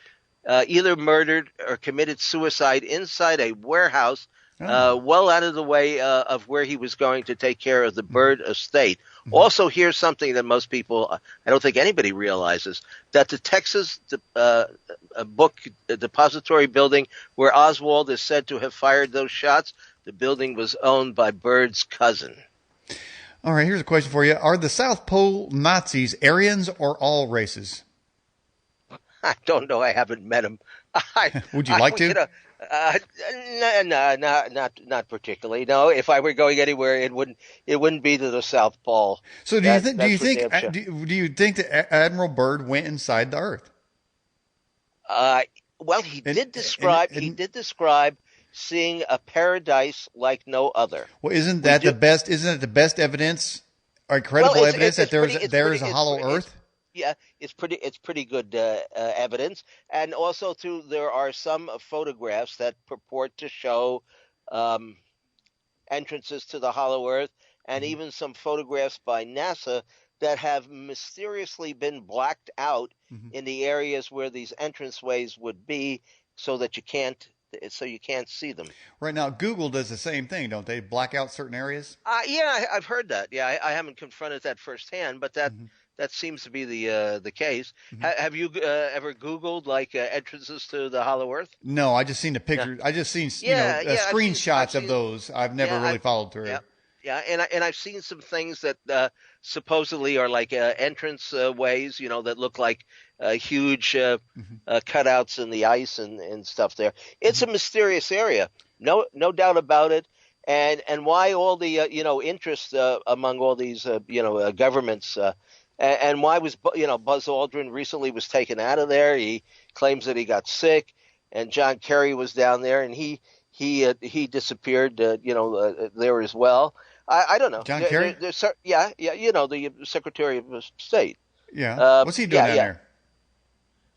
either murdered or committed suicide inside a warehouse, well out of the way of where he was going to take care of the Byrd estate. Also, here's something that most people, I don't think anybody realizes, that the Texas book depository building where Oswald is said to have fired those shots, the building was owned by Byrd's cousin. All right, here's a question for you. Are the South Pole Nazis Aryans or all races? I don't know. I haven't met him. I, Would you like to? uh, no, not particularly. No, if I were going anywhere, it wouldn't be to the South Pole. So That's for damn sure. do you think that Admiral Byrd went inside the Earth? Uh, well, he And did describe seeing a paradise like no other. well, isn't We that the do. best? Isn't it the best evidence or Well, credible evidence that there is a it's hollow Earth? yeah, it's pretty good evidence, and also too, there are some photographs that purport to show um, entrances to the hollow Earth, and Mhm. even some photographs by NASA that have mysteriously been blacked out Mhm. in the areas where these entranceways would be, so that you can't see them. Right now, Google does the same thing, don't they? Black out certain areas. Yeah, I've heard that. Yeah, I haven't confronted that firsthand, but Hmm. that seems to be the case. Hmm. Have you ever Googled like entrances to the Hollow Earth? No, I just seen the Yeah, pictures. I just seen yeah. I've screenshots of seen. those. I've never Yeah, really followed yeah, through. yeah, and I've seen some things that supposedly are like entrance ways, that look like huge Hmm. cutouts in the ice and stuff. There, it's Hmm. a mysterious area, no doubt about it. And why all the interest among all these governments, and why was Buzz Aldrin recently was taken out of there? He claims that he got sick, and John Kerry was down there, and he disappeared, there as well. I don't know. John Kerry? Yeah, the Secretary of State. Yeah. What's he doing Yeah, down yeah. there?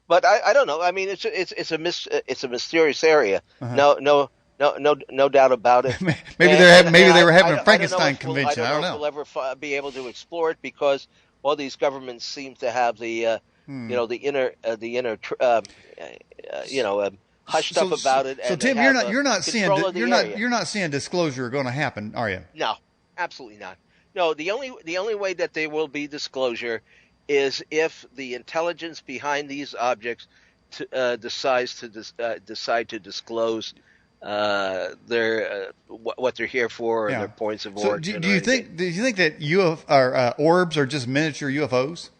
But I don't know. I mean, it's a mysterious area. Uh-huh. No doubt about it. Maybe they were having a I don't know Frankenstein if I convention. I don't know don't if know. we'll ever be able to explore it, because all these governments seem to have Hmm. the inner hushed up So, about it, so and they Tim, have you're not seeing control of the area. you're not seeing disclosure going to happen, are you? No, absolutely not. No, the only way that there will be disclosure is if the intelligence behind these objects decide to disclose their what they're here for, or Yeah. their points of So origin, do or you anything. think that orbs are just miniature UFOs?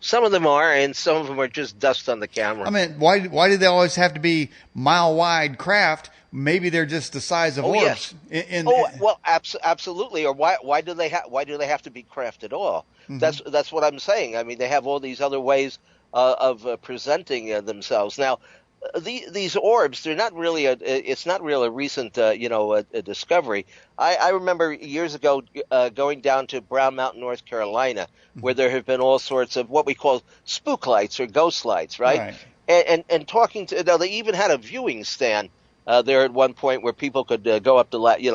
Some of them are, and some of them are just dust on the camera. I mean, why do they always have to be mile wide craft? Maybe they're just the size of Oh orbs. yes. Oh well, absolutely. Or why do they have to be craft at all? Mhm. That's what I'm saying. I mean, they have all these other ways of presenting themselves. Now, these orbs, they're not really it's not really a recent a discovery. I remember years ago going down to Brown Mountain, North Carolina, where Mhm. there have been all sorts of what we call spook lights or ghost lights, right? Right. And talking to, now, they even had a viewing stand there at one point where people could go up the ladder in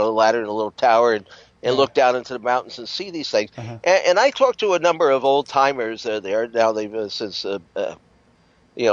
a little tower, and Yeah. look down into the mountains and see these things. Uh-huh. And I talked to a number of old timers there. Now they've since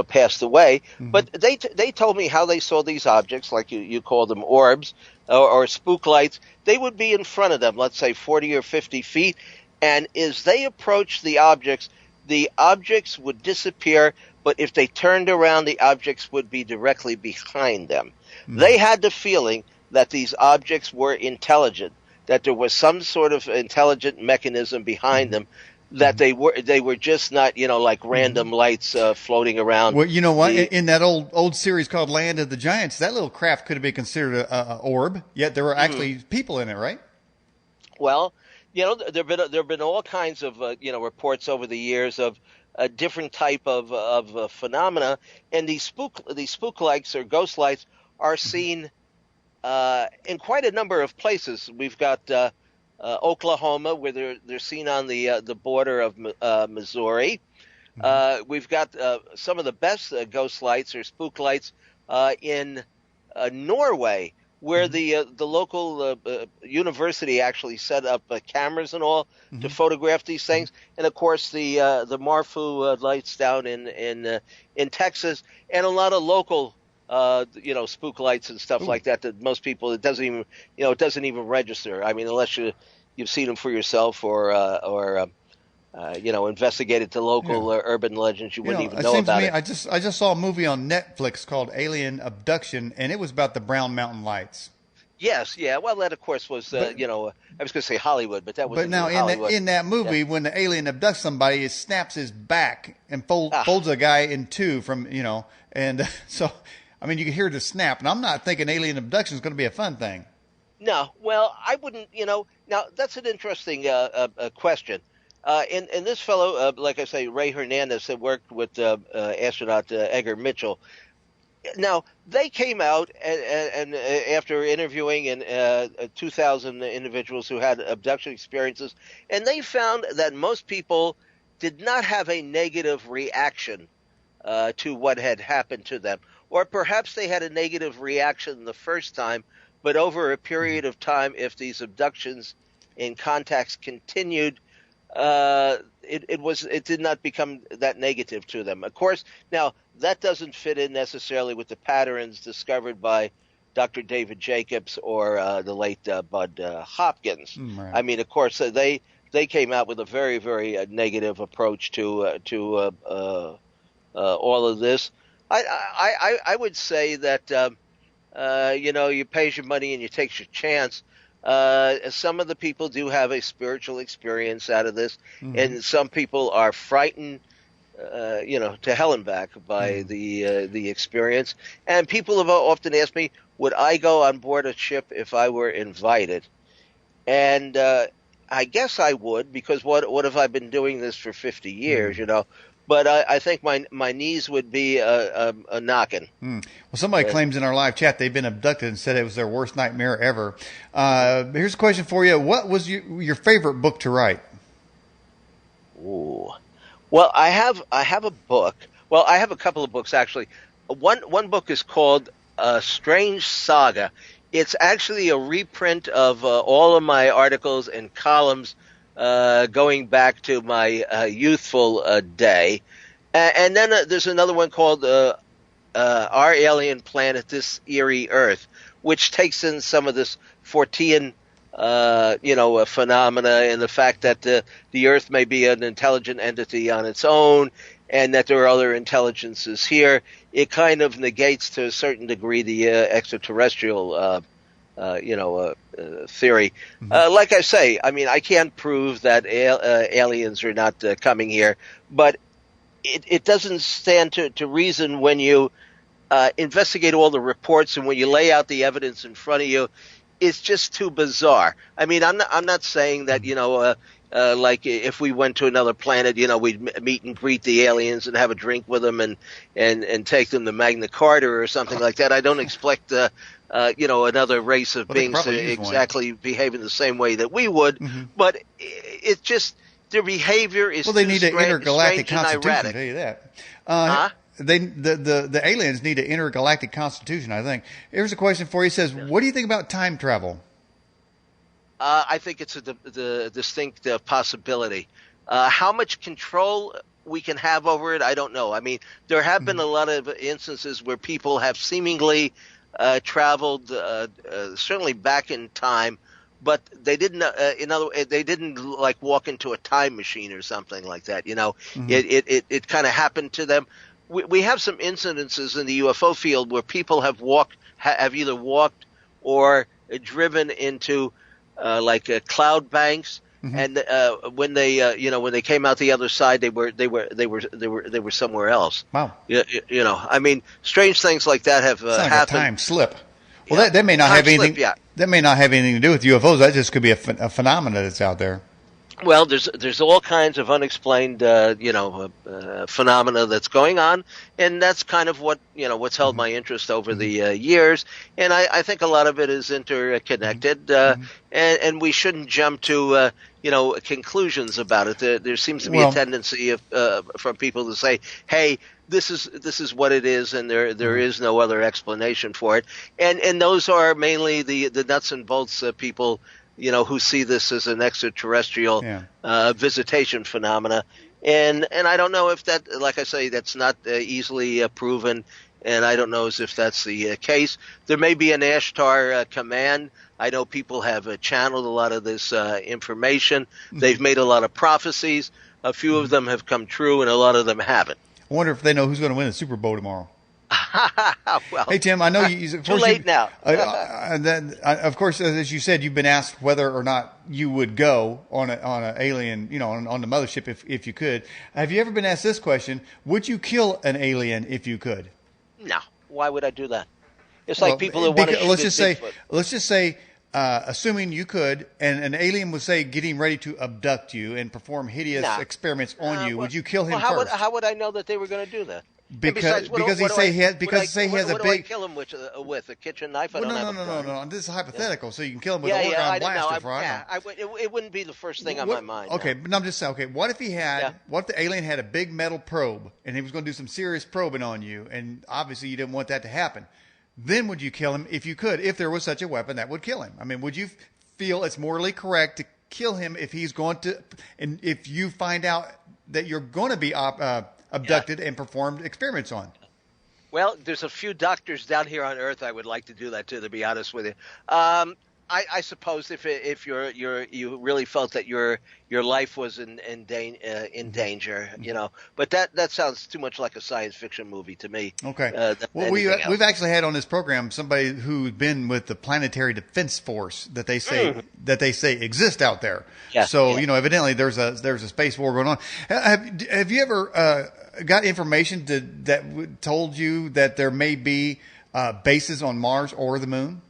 passed away, Mhm. but they told me how they saw these objects, like you call them orbs, or spook lights. They would be in front of them, let's say 40 or 50 feet, and as they approached the objects would disappear. But if they turned around, the objects would be directly behind them. Mhm. They had the feeling that these objects were intelligent, that there was some sort of intelligent mechanism behind Mhm. them, that Mhm. they were just not like Mhm. random lights floating around. Well, you know what? The In that old series called Land of the Giants, that little craft could have been considered a orb. Yet there were mhm. actually people in it, right? Well, there've been all kinds of reports over the years of a different type of phenomena, and these spook lights or ghost lights are Mhm. seen in quite a number of places. We've got Oklahoma, where they're seen on the border of Missouri. Mhm. We've got some of the best ghost lights or spook lights in Norway, where Mhm. the local university actually set up cameras and all to Mhm. photograph these Mhm. things. And of course, the Marfu lights down in Texas, and a lot of local spook lights and stuff Ooh. like that. That most people, it doesn't even register. I mean, unless you've seen them for yourself, or investigated the Yeah. local urban legends, you You wouldn't know, even it know seems to about me it. I just saw a movie on Netflix called Alien Abduction, and it was about the Brown Mountain Lights. Yes, yeah. Well, that of course was, But I was going to say Hollywood, but that but wasn't now really Hollywood. in that Yeah. movie, when the alien abducts somebody, it snaps his back and Ah, folds a guy in two from and so I mean you can hear the snap, and I'm not thinking alien abduction is going to be a fun thing. no. Well, I wouldn't. Now that's an interesting question. And this fellow, like I say, Ray Hernandez, that worked with astronaut Edgar Mitchell. Now they came out and after interviewing 2,000 individuals who had abduction experiences, and they found that most people did not have a negative reaction to what had happened to them, or perhaps they had a negative reaction the first time, but over a period of time, if these abductions and contacts continued, it did not become that negative to them. Of course, now that doesn't fit in necessarily with the patterns discovered by Dr. David Jacobs or the late Bud Hopkins. Right. I mean, of course, they came out with a very very negative approach to all of this. I would say that you pay your money and you take your chance. Some of the people do have a spiritual experience out of this, and some people are frightened, to hell and back by the experience. And people have often asked me, would I go on board a ship if I were invited? And I guess I would, because what have I been doing this for 50 years, But I think my knees would be a knocking. Well, somebody claims in our live chat they've been abducted and said it was their worst nightmare ever. Here's a question for you. What was your favorite book to write? Ooh. Well, I have a book. Well, I have a couple of books, actually. One book is called Strange Saga. It's actually a reprint of all of my articles and columns going back to my youthful day. And then there's another one called Our Alien Planet, This Eerie Earth, which takes in some of this Fortean phenomena, and the fact that the Earth may be an intelligent entity on its own, and that there are other intelligences here. It kind of negates to a certain degree the extraterrestrial theory. Like I say, I mean, I can't prove that aliens are not coming here, but it doesn't stand to reason when you investigate all the reports and when you lay out the evidence in front of you. It's just too bizarre. I mean, I'm not saying that, like if we went to another planet, we'd meet and greet the aliens and have a drink with them and take them to Magna Carta or something like that. I don't expect, another race of beings to exactly behave in the same way that we would, but it's just their behavior is well, they need an intergalactic constitution. I'll tell you that. The aliens need an intergalactic constitution, I think. Here's a question for you. It says, what do you think about time travel? I think it's the distinct possibility. How much control we can have over it, I don't know. I mean, there have been a lot of instances where people have seemingly traveled, certainly back in time, but they didn't. They didn't like walk into a time machine or something like that. It kind of happened to them. We have some incidences in the UFO field where people have either walked or driven into cloud banks, and when they came out the other side, they were somewhere else. Wow. I mean, strange things like that have like happened. A time slip. Well, that may not have anything. That may not have anything to do with UFOs. That just could be a phenomena that's out there. Well, there's all kinds of unexplained, phenomena that's going on, and that's kind of what's held my interest over the years. And I think a lot of it is interconnected, and we shouldn't jump to conclusions about it. There seems to be a tendency from people to say, "Hey, this is what it is," and there is no other explanation for it. And those are mainly the nuts and bolts people, who see this as an extraterrestrial visitation phenomena. And I don't know if that, like I say, that's not easily proven, and I don't know if that's the case. There may be an Ashtar command. I know people have channeled a lot of this information. They've made a lot of prophecies. A few of them have come true, and a lot of them haven't. I wonder if they know who's going to win the Super Bowl tomorrow. Well, Hey Tim, I know you. Of too course late now. And then, of course, as you said, you've been asked whether or not you would go on a alien, on the mothership if you could. Have you ever been asked this question? Would you kill an alien if you could? No. Why would I do that? It's Well, like people that want to shoot Bigfoot. Let's just say, assuming you could, and an alien was say getting ready to abduct you and perform hideous experiments on you, would you kill him first? How would I know that they were going to do that? Because he has a big. What do I kill him with a kitchen knife? No. This is hypothetical, so you can kill him with an orgon blaster. It wouldn't be the first thing on my mind. Okay, but I'm just saying. Okay, what if what if the alien had a big metal probe and he was going to do some serious probing on you, and obviously you didn't want that to happen? Then would you kill him if you could? If there was such a weapon that would kill him? I mean, would you feel it's morally correct to kill him if he's going to, and if you find out that you're going to be abducted and performed experiments on? Well, there's a few doctors down here on Earth I would like to do that to be honest with you. I suppose if you really felt that your life was in danger, but that sounds too much like a science fiction movie to me. Okay. Well, we've actually had on this program somebody who's been with the Planetary Defense Force that they say exists out there. Yeah. So evidently there's a space war going on. Have you ever got information that told you that there may be bases on Mars or the Moon?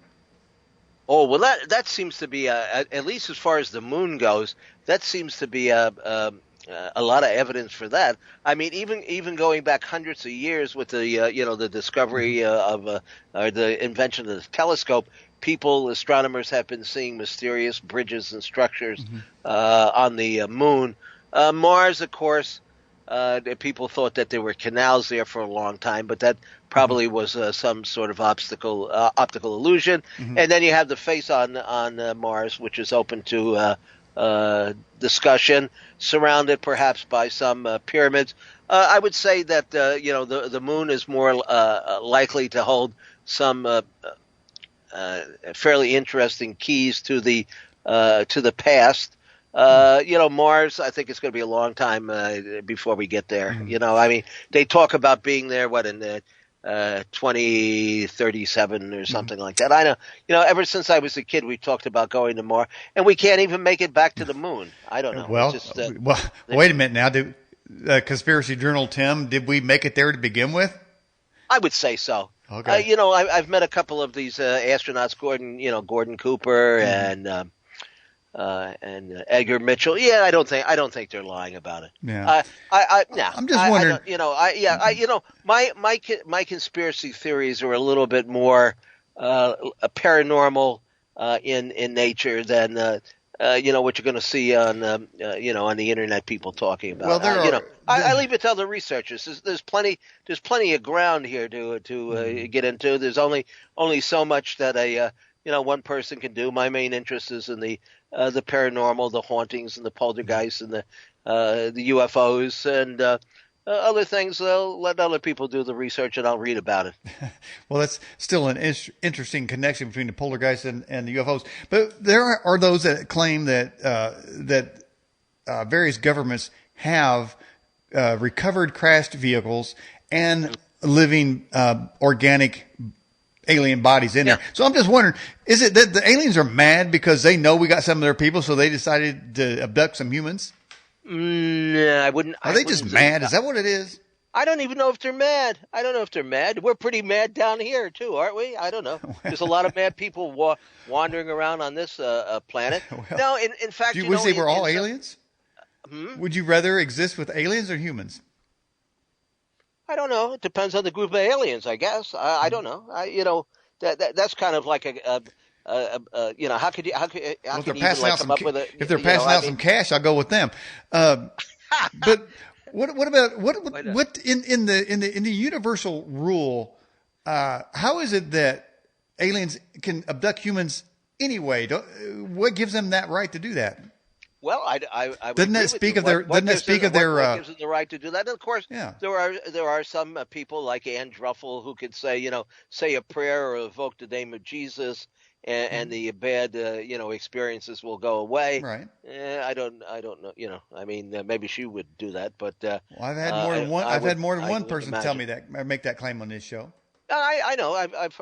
Oh, well, that seems to be, at least as far as the moon goes, that seems to be a lot of evidence for that. I mean, even going back hundreds of years with the discovery of or the invention of the telescope, astronomers have been seeing mysterious bridges and structures on the moon. Mars, of course, people thought that there were canals there for a long time, but that probably was some sort of optical illusion. And then you have the face on Mars, which is open to discussion, surrounded perhaps by some pyramids. I would say that the moon is more likely to hold some fairly interesting keys to the past. Mars, I think it's going to be a long time before we get there. I mean, they talk about being there, in 2037 or something like that. I know, ever since I was a kid, we talked about going to Mars, and we can't even make it back to the moon. I don't know. Well, wait a minute now. Conspiracy Journal, Tim, did we make it there to begin with? I would say so. Okay. I've met a couple of these astronauts, Gordon Cooper and Edgar Mitchell. Yeah, I don't think they're lying about it. Yeah. I'm just wondering. My conspiracy theories are a little bit more paranormal in nature than what you're going to see on the internet, people talking about. Well, I leave it to other researchers. There's plenty of ground here to get into. There's only so much that one person can do. My main interest is in the paranormal, the hauntings, and the poltergeists, and the UFOs, and other things. They'll let other people do the research, and I'll read about it. Well, that's still an interesting connection between the poltergeists and the UFOs. But there are those that claim that various governments have recovered crashed vehicles and living organic alien bodies in there. So I'm just wondering, is it that the aliens are mad because they know we got some of their people, so they decided to abduct some humans? No, I wouldn't. Are they just mad? Is that what it is? I don't even know if they're mad. I don't know if they're mad. We're pretty mad down here too, aren't we? I don't know. There's a lot of mad people wandering around on this planet. No, in fact, would you say we're all aliens? Would you rather exist with aliens or humans? I don't know. It depends on the group of aliens, I guess. I don't know. That's kind of like how could you even come up with if they're passing out some cash, I'll go with them. But what about what in the universal rule? How is it that aliens can abduct humans anyway? What gives them that right to do that? Well, I doesn't that speak of their? Doesn't that speak of their? What gives them the right to do that? And of course, there are some people like Ann Druffel who could say a prayer or evoke the name of Jesus, and the bad experiences will go away. Right. I don't know. I mean, maybe she would do that, but I've had more than one. I've had more than one person tell me that or make that claim on this show. I know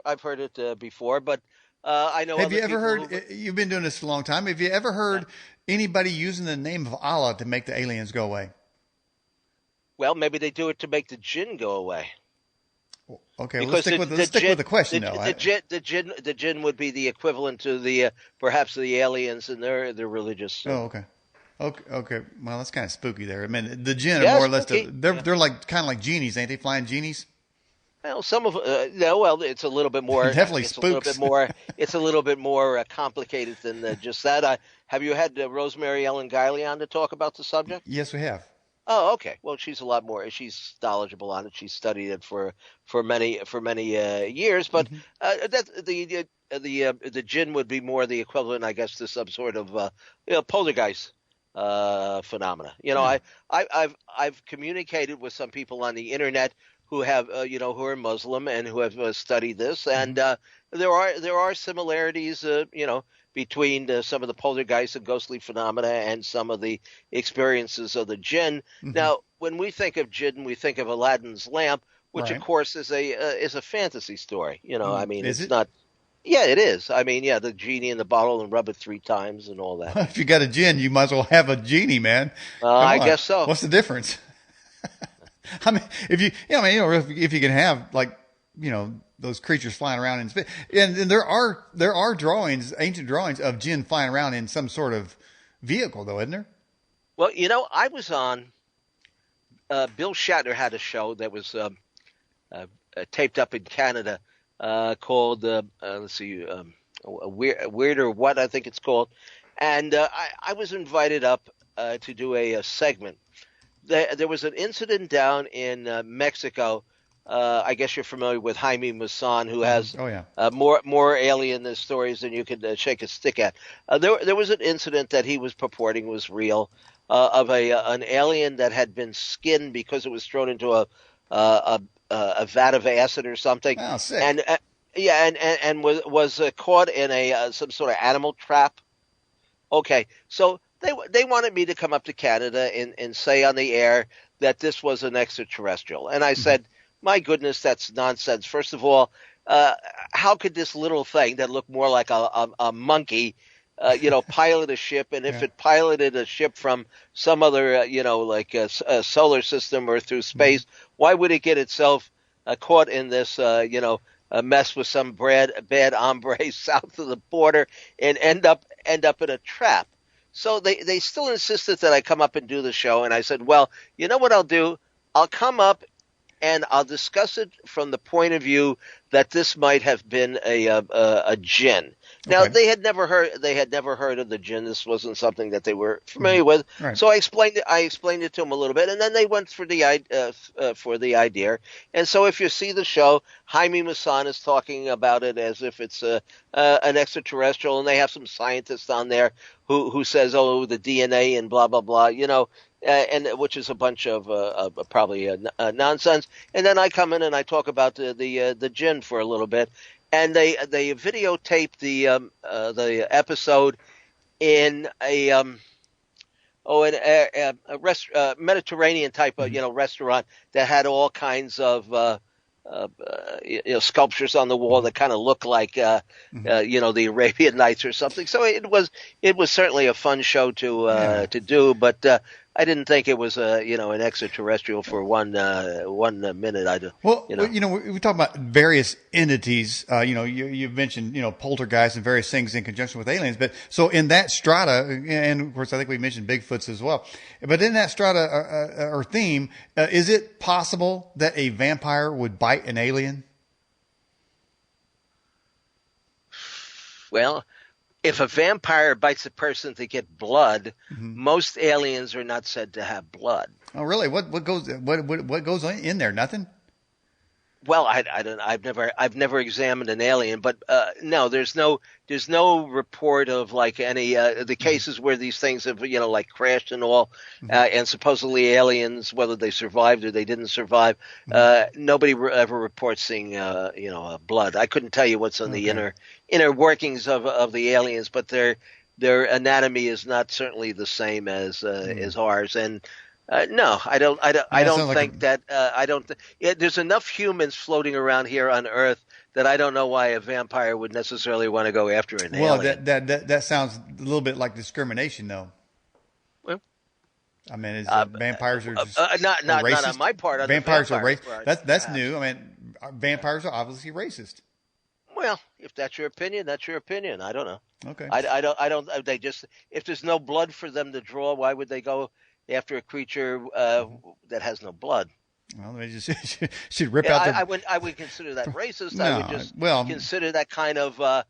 I've heard it before, but I know Have other you ever people heard? who. You've been doing this a long time. Have you ever Yeah. heard anybody using the name of Allah to make the aliens go away? Well, maybe they do it to make the jinn go away. Okay, well, Because let's stick with the question though. the jinn would be the equivalent to the perhaps the aliens in their religious. Oh, okay. Okay, okay. Well, that's kind of spooky there. I mean, the jinn are Yeah, more or less spooky. Yeah. they're like kind of like genies, ain't they? Flying genies. Well, some of no. Well, it's a little bit more. Definitely It's a little bit spooks. more. It's a little bit more complicated than just that. Have you had Rosemary Ellen Guiley on to talk about the subject? Yes, we have. Oh, okay. Well, she's a lot more. She's knowledgeable on it. She's studied it for many years. But Hmm. that the jinn would be more the equivalent, I guess, to some sort of poltergeist phenomena. Yeah. I've communicated with some people on the internet who have who are Muslim and who have studied this, and Hmm. there are similarities between some of the poltergeist and ghostly phenomena and some of the experiences of the jinn. Hmm. Now, when we think of jinn, we think of Aladdin's lamp, which of Right. course is a fantasy story. I mean, Is it's it? not. Yeah, it is. I mean, yeah, the genie in the bottle and rub it 3 times and all that. If you got a jinn, you might as well have a genie, man. Come I on. guess so. What's the difference? I mean, if you, yeah, I mean, if you can have like, those creatures flying around in space, and there are drawings, ancient drawings of jinn flying around in some sort of vehicle, though, isn't there? Well, I was on. Bill Shatner had a show that was taped up in Canada called let's see, Weird or What I think it's called, and I was invited up to do a segment. There was an incident down in Mexico. I guess you're familiar with Jaime Maussan, who has Oh yeah. more alien stories than you could shake a stick at. There was an incident that he was purporting was real of an alien that had been skinned because it was thrown into a vat of acid or something, Oh, sick. and and was caught in a some sort of animal trap. Okay, so they wanted me to come up to Canada and say on the air that this was an extraterrestrial, and I said, "My goodness, that's nonsense." First of all, how could this little thing that looked more like a monkey, pilot a ship? And if Yeah. it piloted a ship from some other, like a solar system or through space, why would it get itself caught in this, a mess with some bad hombre south of the border and end up in a trap? So they still insisted that I come up and do the show, and I said, well, you know what I'll do? I'll come up and I'll discuss it from the point of view that this might have been a jinn. Now Okay. they had never heard of the jinn. This wasn't something that they were familiar with. Right. So I explained it to them a little bit, and then they went for the idea. And so if you see the show, Jaime Maussan is talking about it as if it's an extraterrestrial, and they have some scientists on there who says, oh, the DNA and blah blah blah, and which is a bunch of probably nonsense. And then I come in and I talk about the jinn for a little bit, and they videotaped the episode in a Mediterranean type of restaurant that had all kinds of sculptures on the wall that kind of look like the Arabian Nights or something. So it was certainly a fun show to do, but I didn't think it was an extraterrestrial for one minute. Well, we talk about various entities. You've mentioned, poltergeists and various things in conjunction with aliens. But so in that strata, and of course, I think we mentioned Bigfoots as well. But in that strata or theme, is it possible that a vampire would bite an alien? Well, if a vampire bites a person to get blood, most aliens are not said to have blood. Oh, really? What goes in there? Nothing. Well, I don't. I've never examined an alien, but no, there's no report of like any the cases where these things have like crashed and all, and supposedly aliens, whether they survived or they didn't survive, nobody ever reports seeing blood. I couldn't tell you what's on the inner workings of the aliens, but their anatomy is not certainly the same as ours, and No, I don't. I That don't sounds like think that. I don't. There's enough humans floating around here on Earth that I don't know why a vampire would necessarily want to go after an well, alien. that sounds a little bit like discrimination, though. Well, I mean, is uh, vampires are just are not on racist? my part, on the Vampires are vampires' racist. part, That's perhaps. new. I mean, vampires are obviously racist. Well, if that's your opinion, that's your opinion. I don't know. Okay. I don't. They just if there's no blood for them to draw, why would they go after a creature that has no blood? Well, they just should rip Yeah, out their. I would consider that racist. I would No, just well, consider that kind of like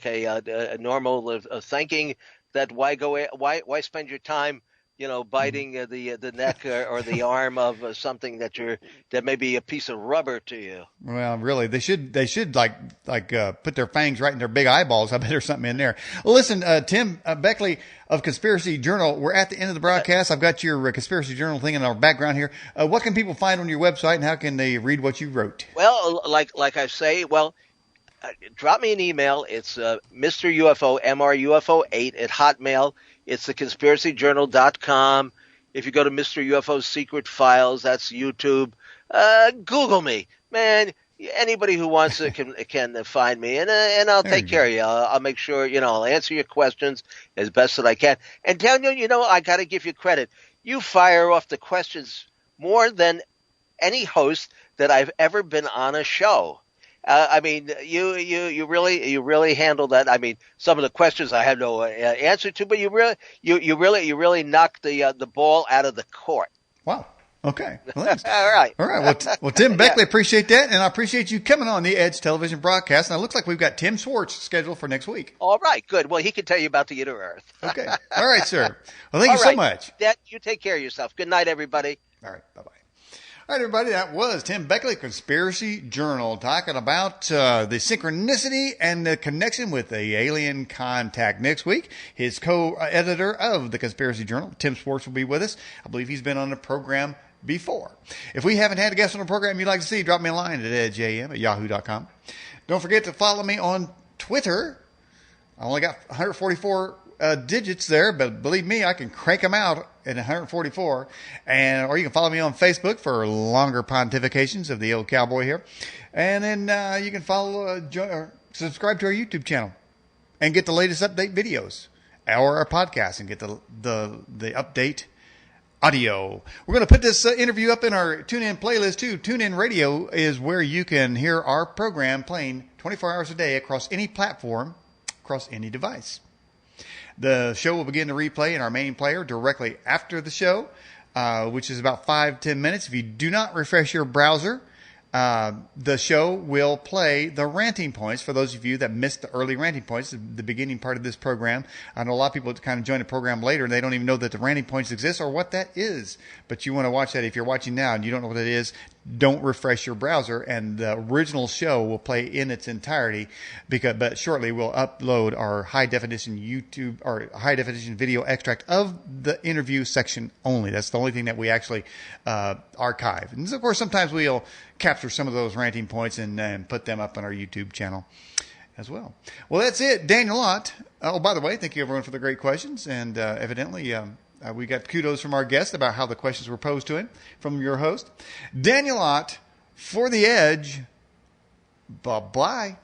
a normal thinking that why spend your time biting the neck or the arm of something that may be a piece of rubber to you. well, really, they should put their fangs right in their big eyeballs. I bet there's something in there. Well, listen, Tim Beckley of Conspiracy Journal. We're at the end of the broadcast. I've got your Conspiracy Journal thing in our background here. What can people find on your website, and how can they read what you wrote? Well, like I say, drop me an email. It's Mr. UFO, MRUFO8 at Hotmail. It's theconspiracyjournal.com. If you go to Mr. UFO's Secret Files, that's YouTube. Google me. Man, anybody who wants it can find me, and I'll There take you care go. of you. I'll make sure, I'll answer your questions as best that I can. And Daniel, I got to give you credit. You fire off the questions more than any host that I've ever been on a show. I mean, you really handled that. I mean, some of the questions I had no answer to, but you really knocked the ball out of the court. Wow. Okay. Well, thanks. All right. All right. Well, Tim Yeah. Beckley, appreciate that, and I appreciate you coming on the Edge television broadcast. And it looks like we've got Tim Schwartz scheduled for next week. All right. Good. Well, he can tell you about the inner Earth. Okay. All right, sir. Well, thank All you so right. much. You take care of yourself. Good night, everybody. All right. Bye bye. All right, everybody. That was Tim Beckley, Conspiracy Journal, talking about the synchronicity and the connection with the alien contact. Next week, his co-editor of the Conspiracy Journal, Tim Schwartz, will be with us. I believe he's been on the program before. If we haven't had a guest on the program you'd like to see, drop me a line at edgeam@yahoo.com. Don't forget to follow me on Twitter. I only got 144 digits there, but believe me, I can crank them out at 144. Or you can follow me on Facebook for longer pontifications of the old cowboy here. And then you can or subscribe to our YouTube channel and get the latest update videos or our podcast and get the update audio. We're going to put this interview up in our TuneIn playlist too. TuneIn Radio is where you can hear our program playing 24 hours a day across any platform, across any device. The show will begin to replay in our main player directly after the show, which is about 5-10 minutes. If you do not refresh your browser, the show will play the ranting points for those of you that missed the early ranting points, the beginning part of this program. I know a lot of people kind of join the program later and they don't even know that the ranting points exist or what that is. But you want to watch that. If you're watching now and you don't know what it is, don't refresh your browser, and the original show will play in its entirety. But shortly we'll upload our high definition video extract of the interview section only. That's the only thing that we actually archive. And of course, sometimes we'll capture some of those ranting points and put them up on our YouTube channel as well. Well, that's it. Daniel Lott. Oh, by the way, thank you everyone for the great questions. And evidently, we got kudos from our guest about how the questions were posed to him from your host. Daniel Lott for The Edge. Bye-bye.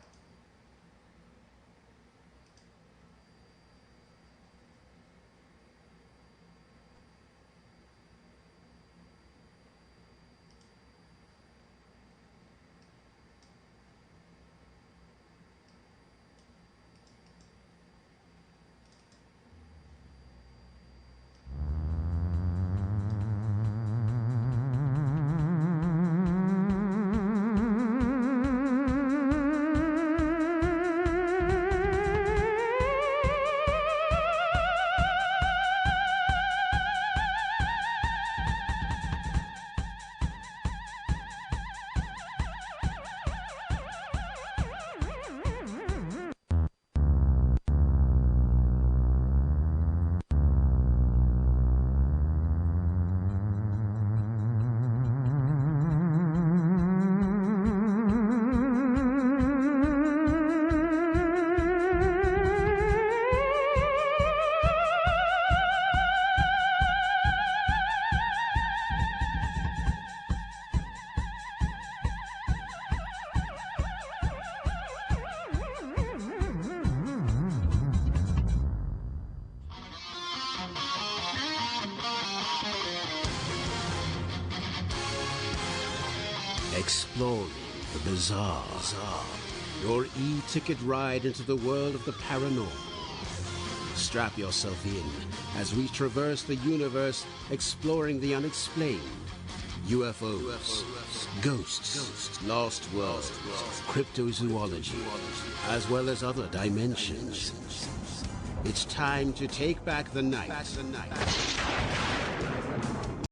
Exploring the bizarre. Your e-ticket ride into the world of the paranormal. Strap yourself in as we traverse the universe exploring the unexplained. UFOs, ghosts, lost worlds, cryptozoology, as well as other dimensions. It's time to take back the night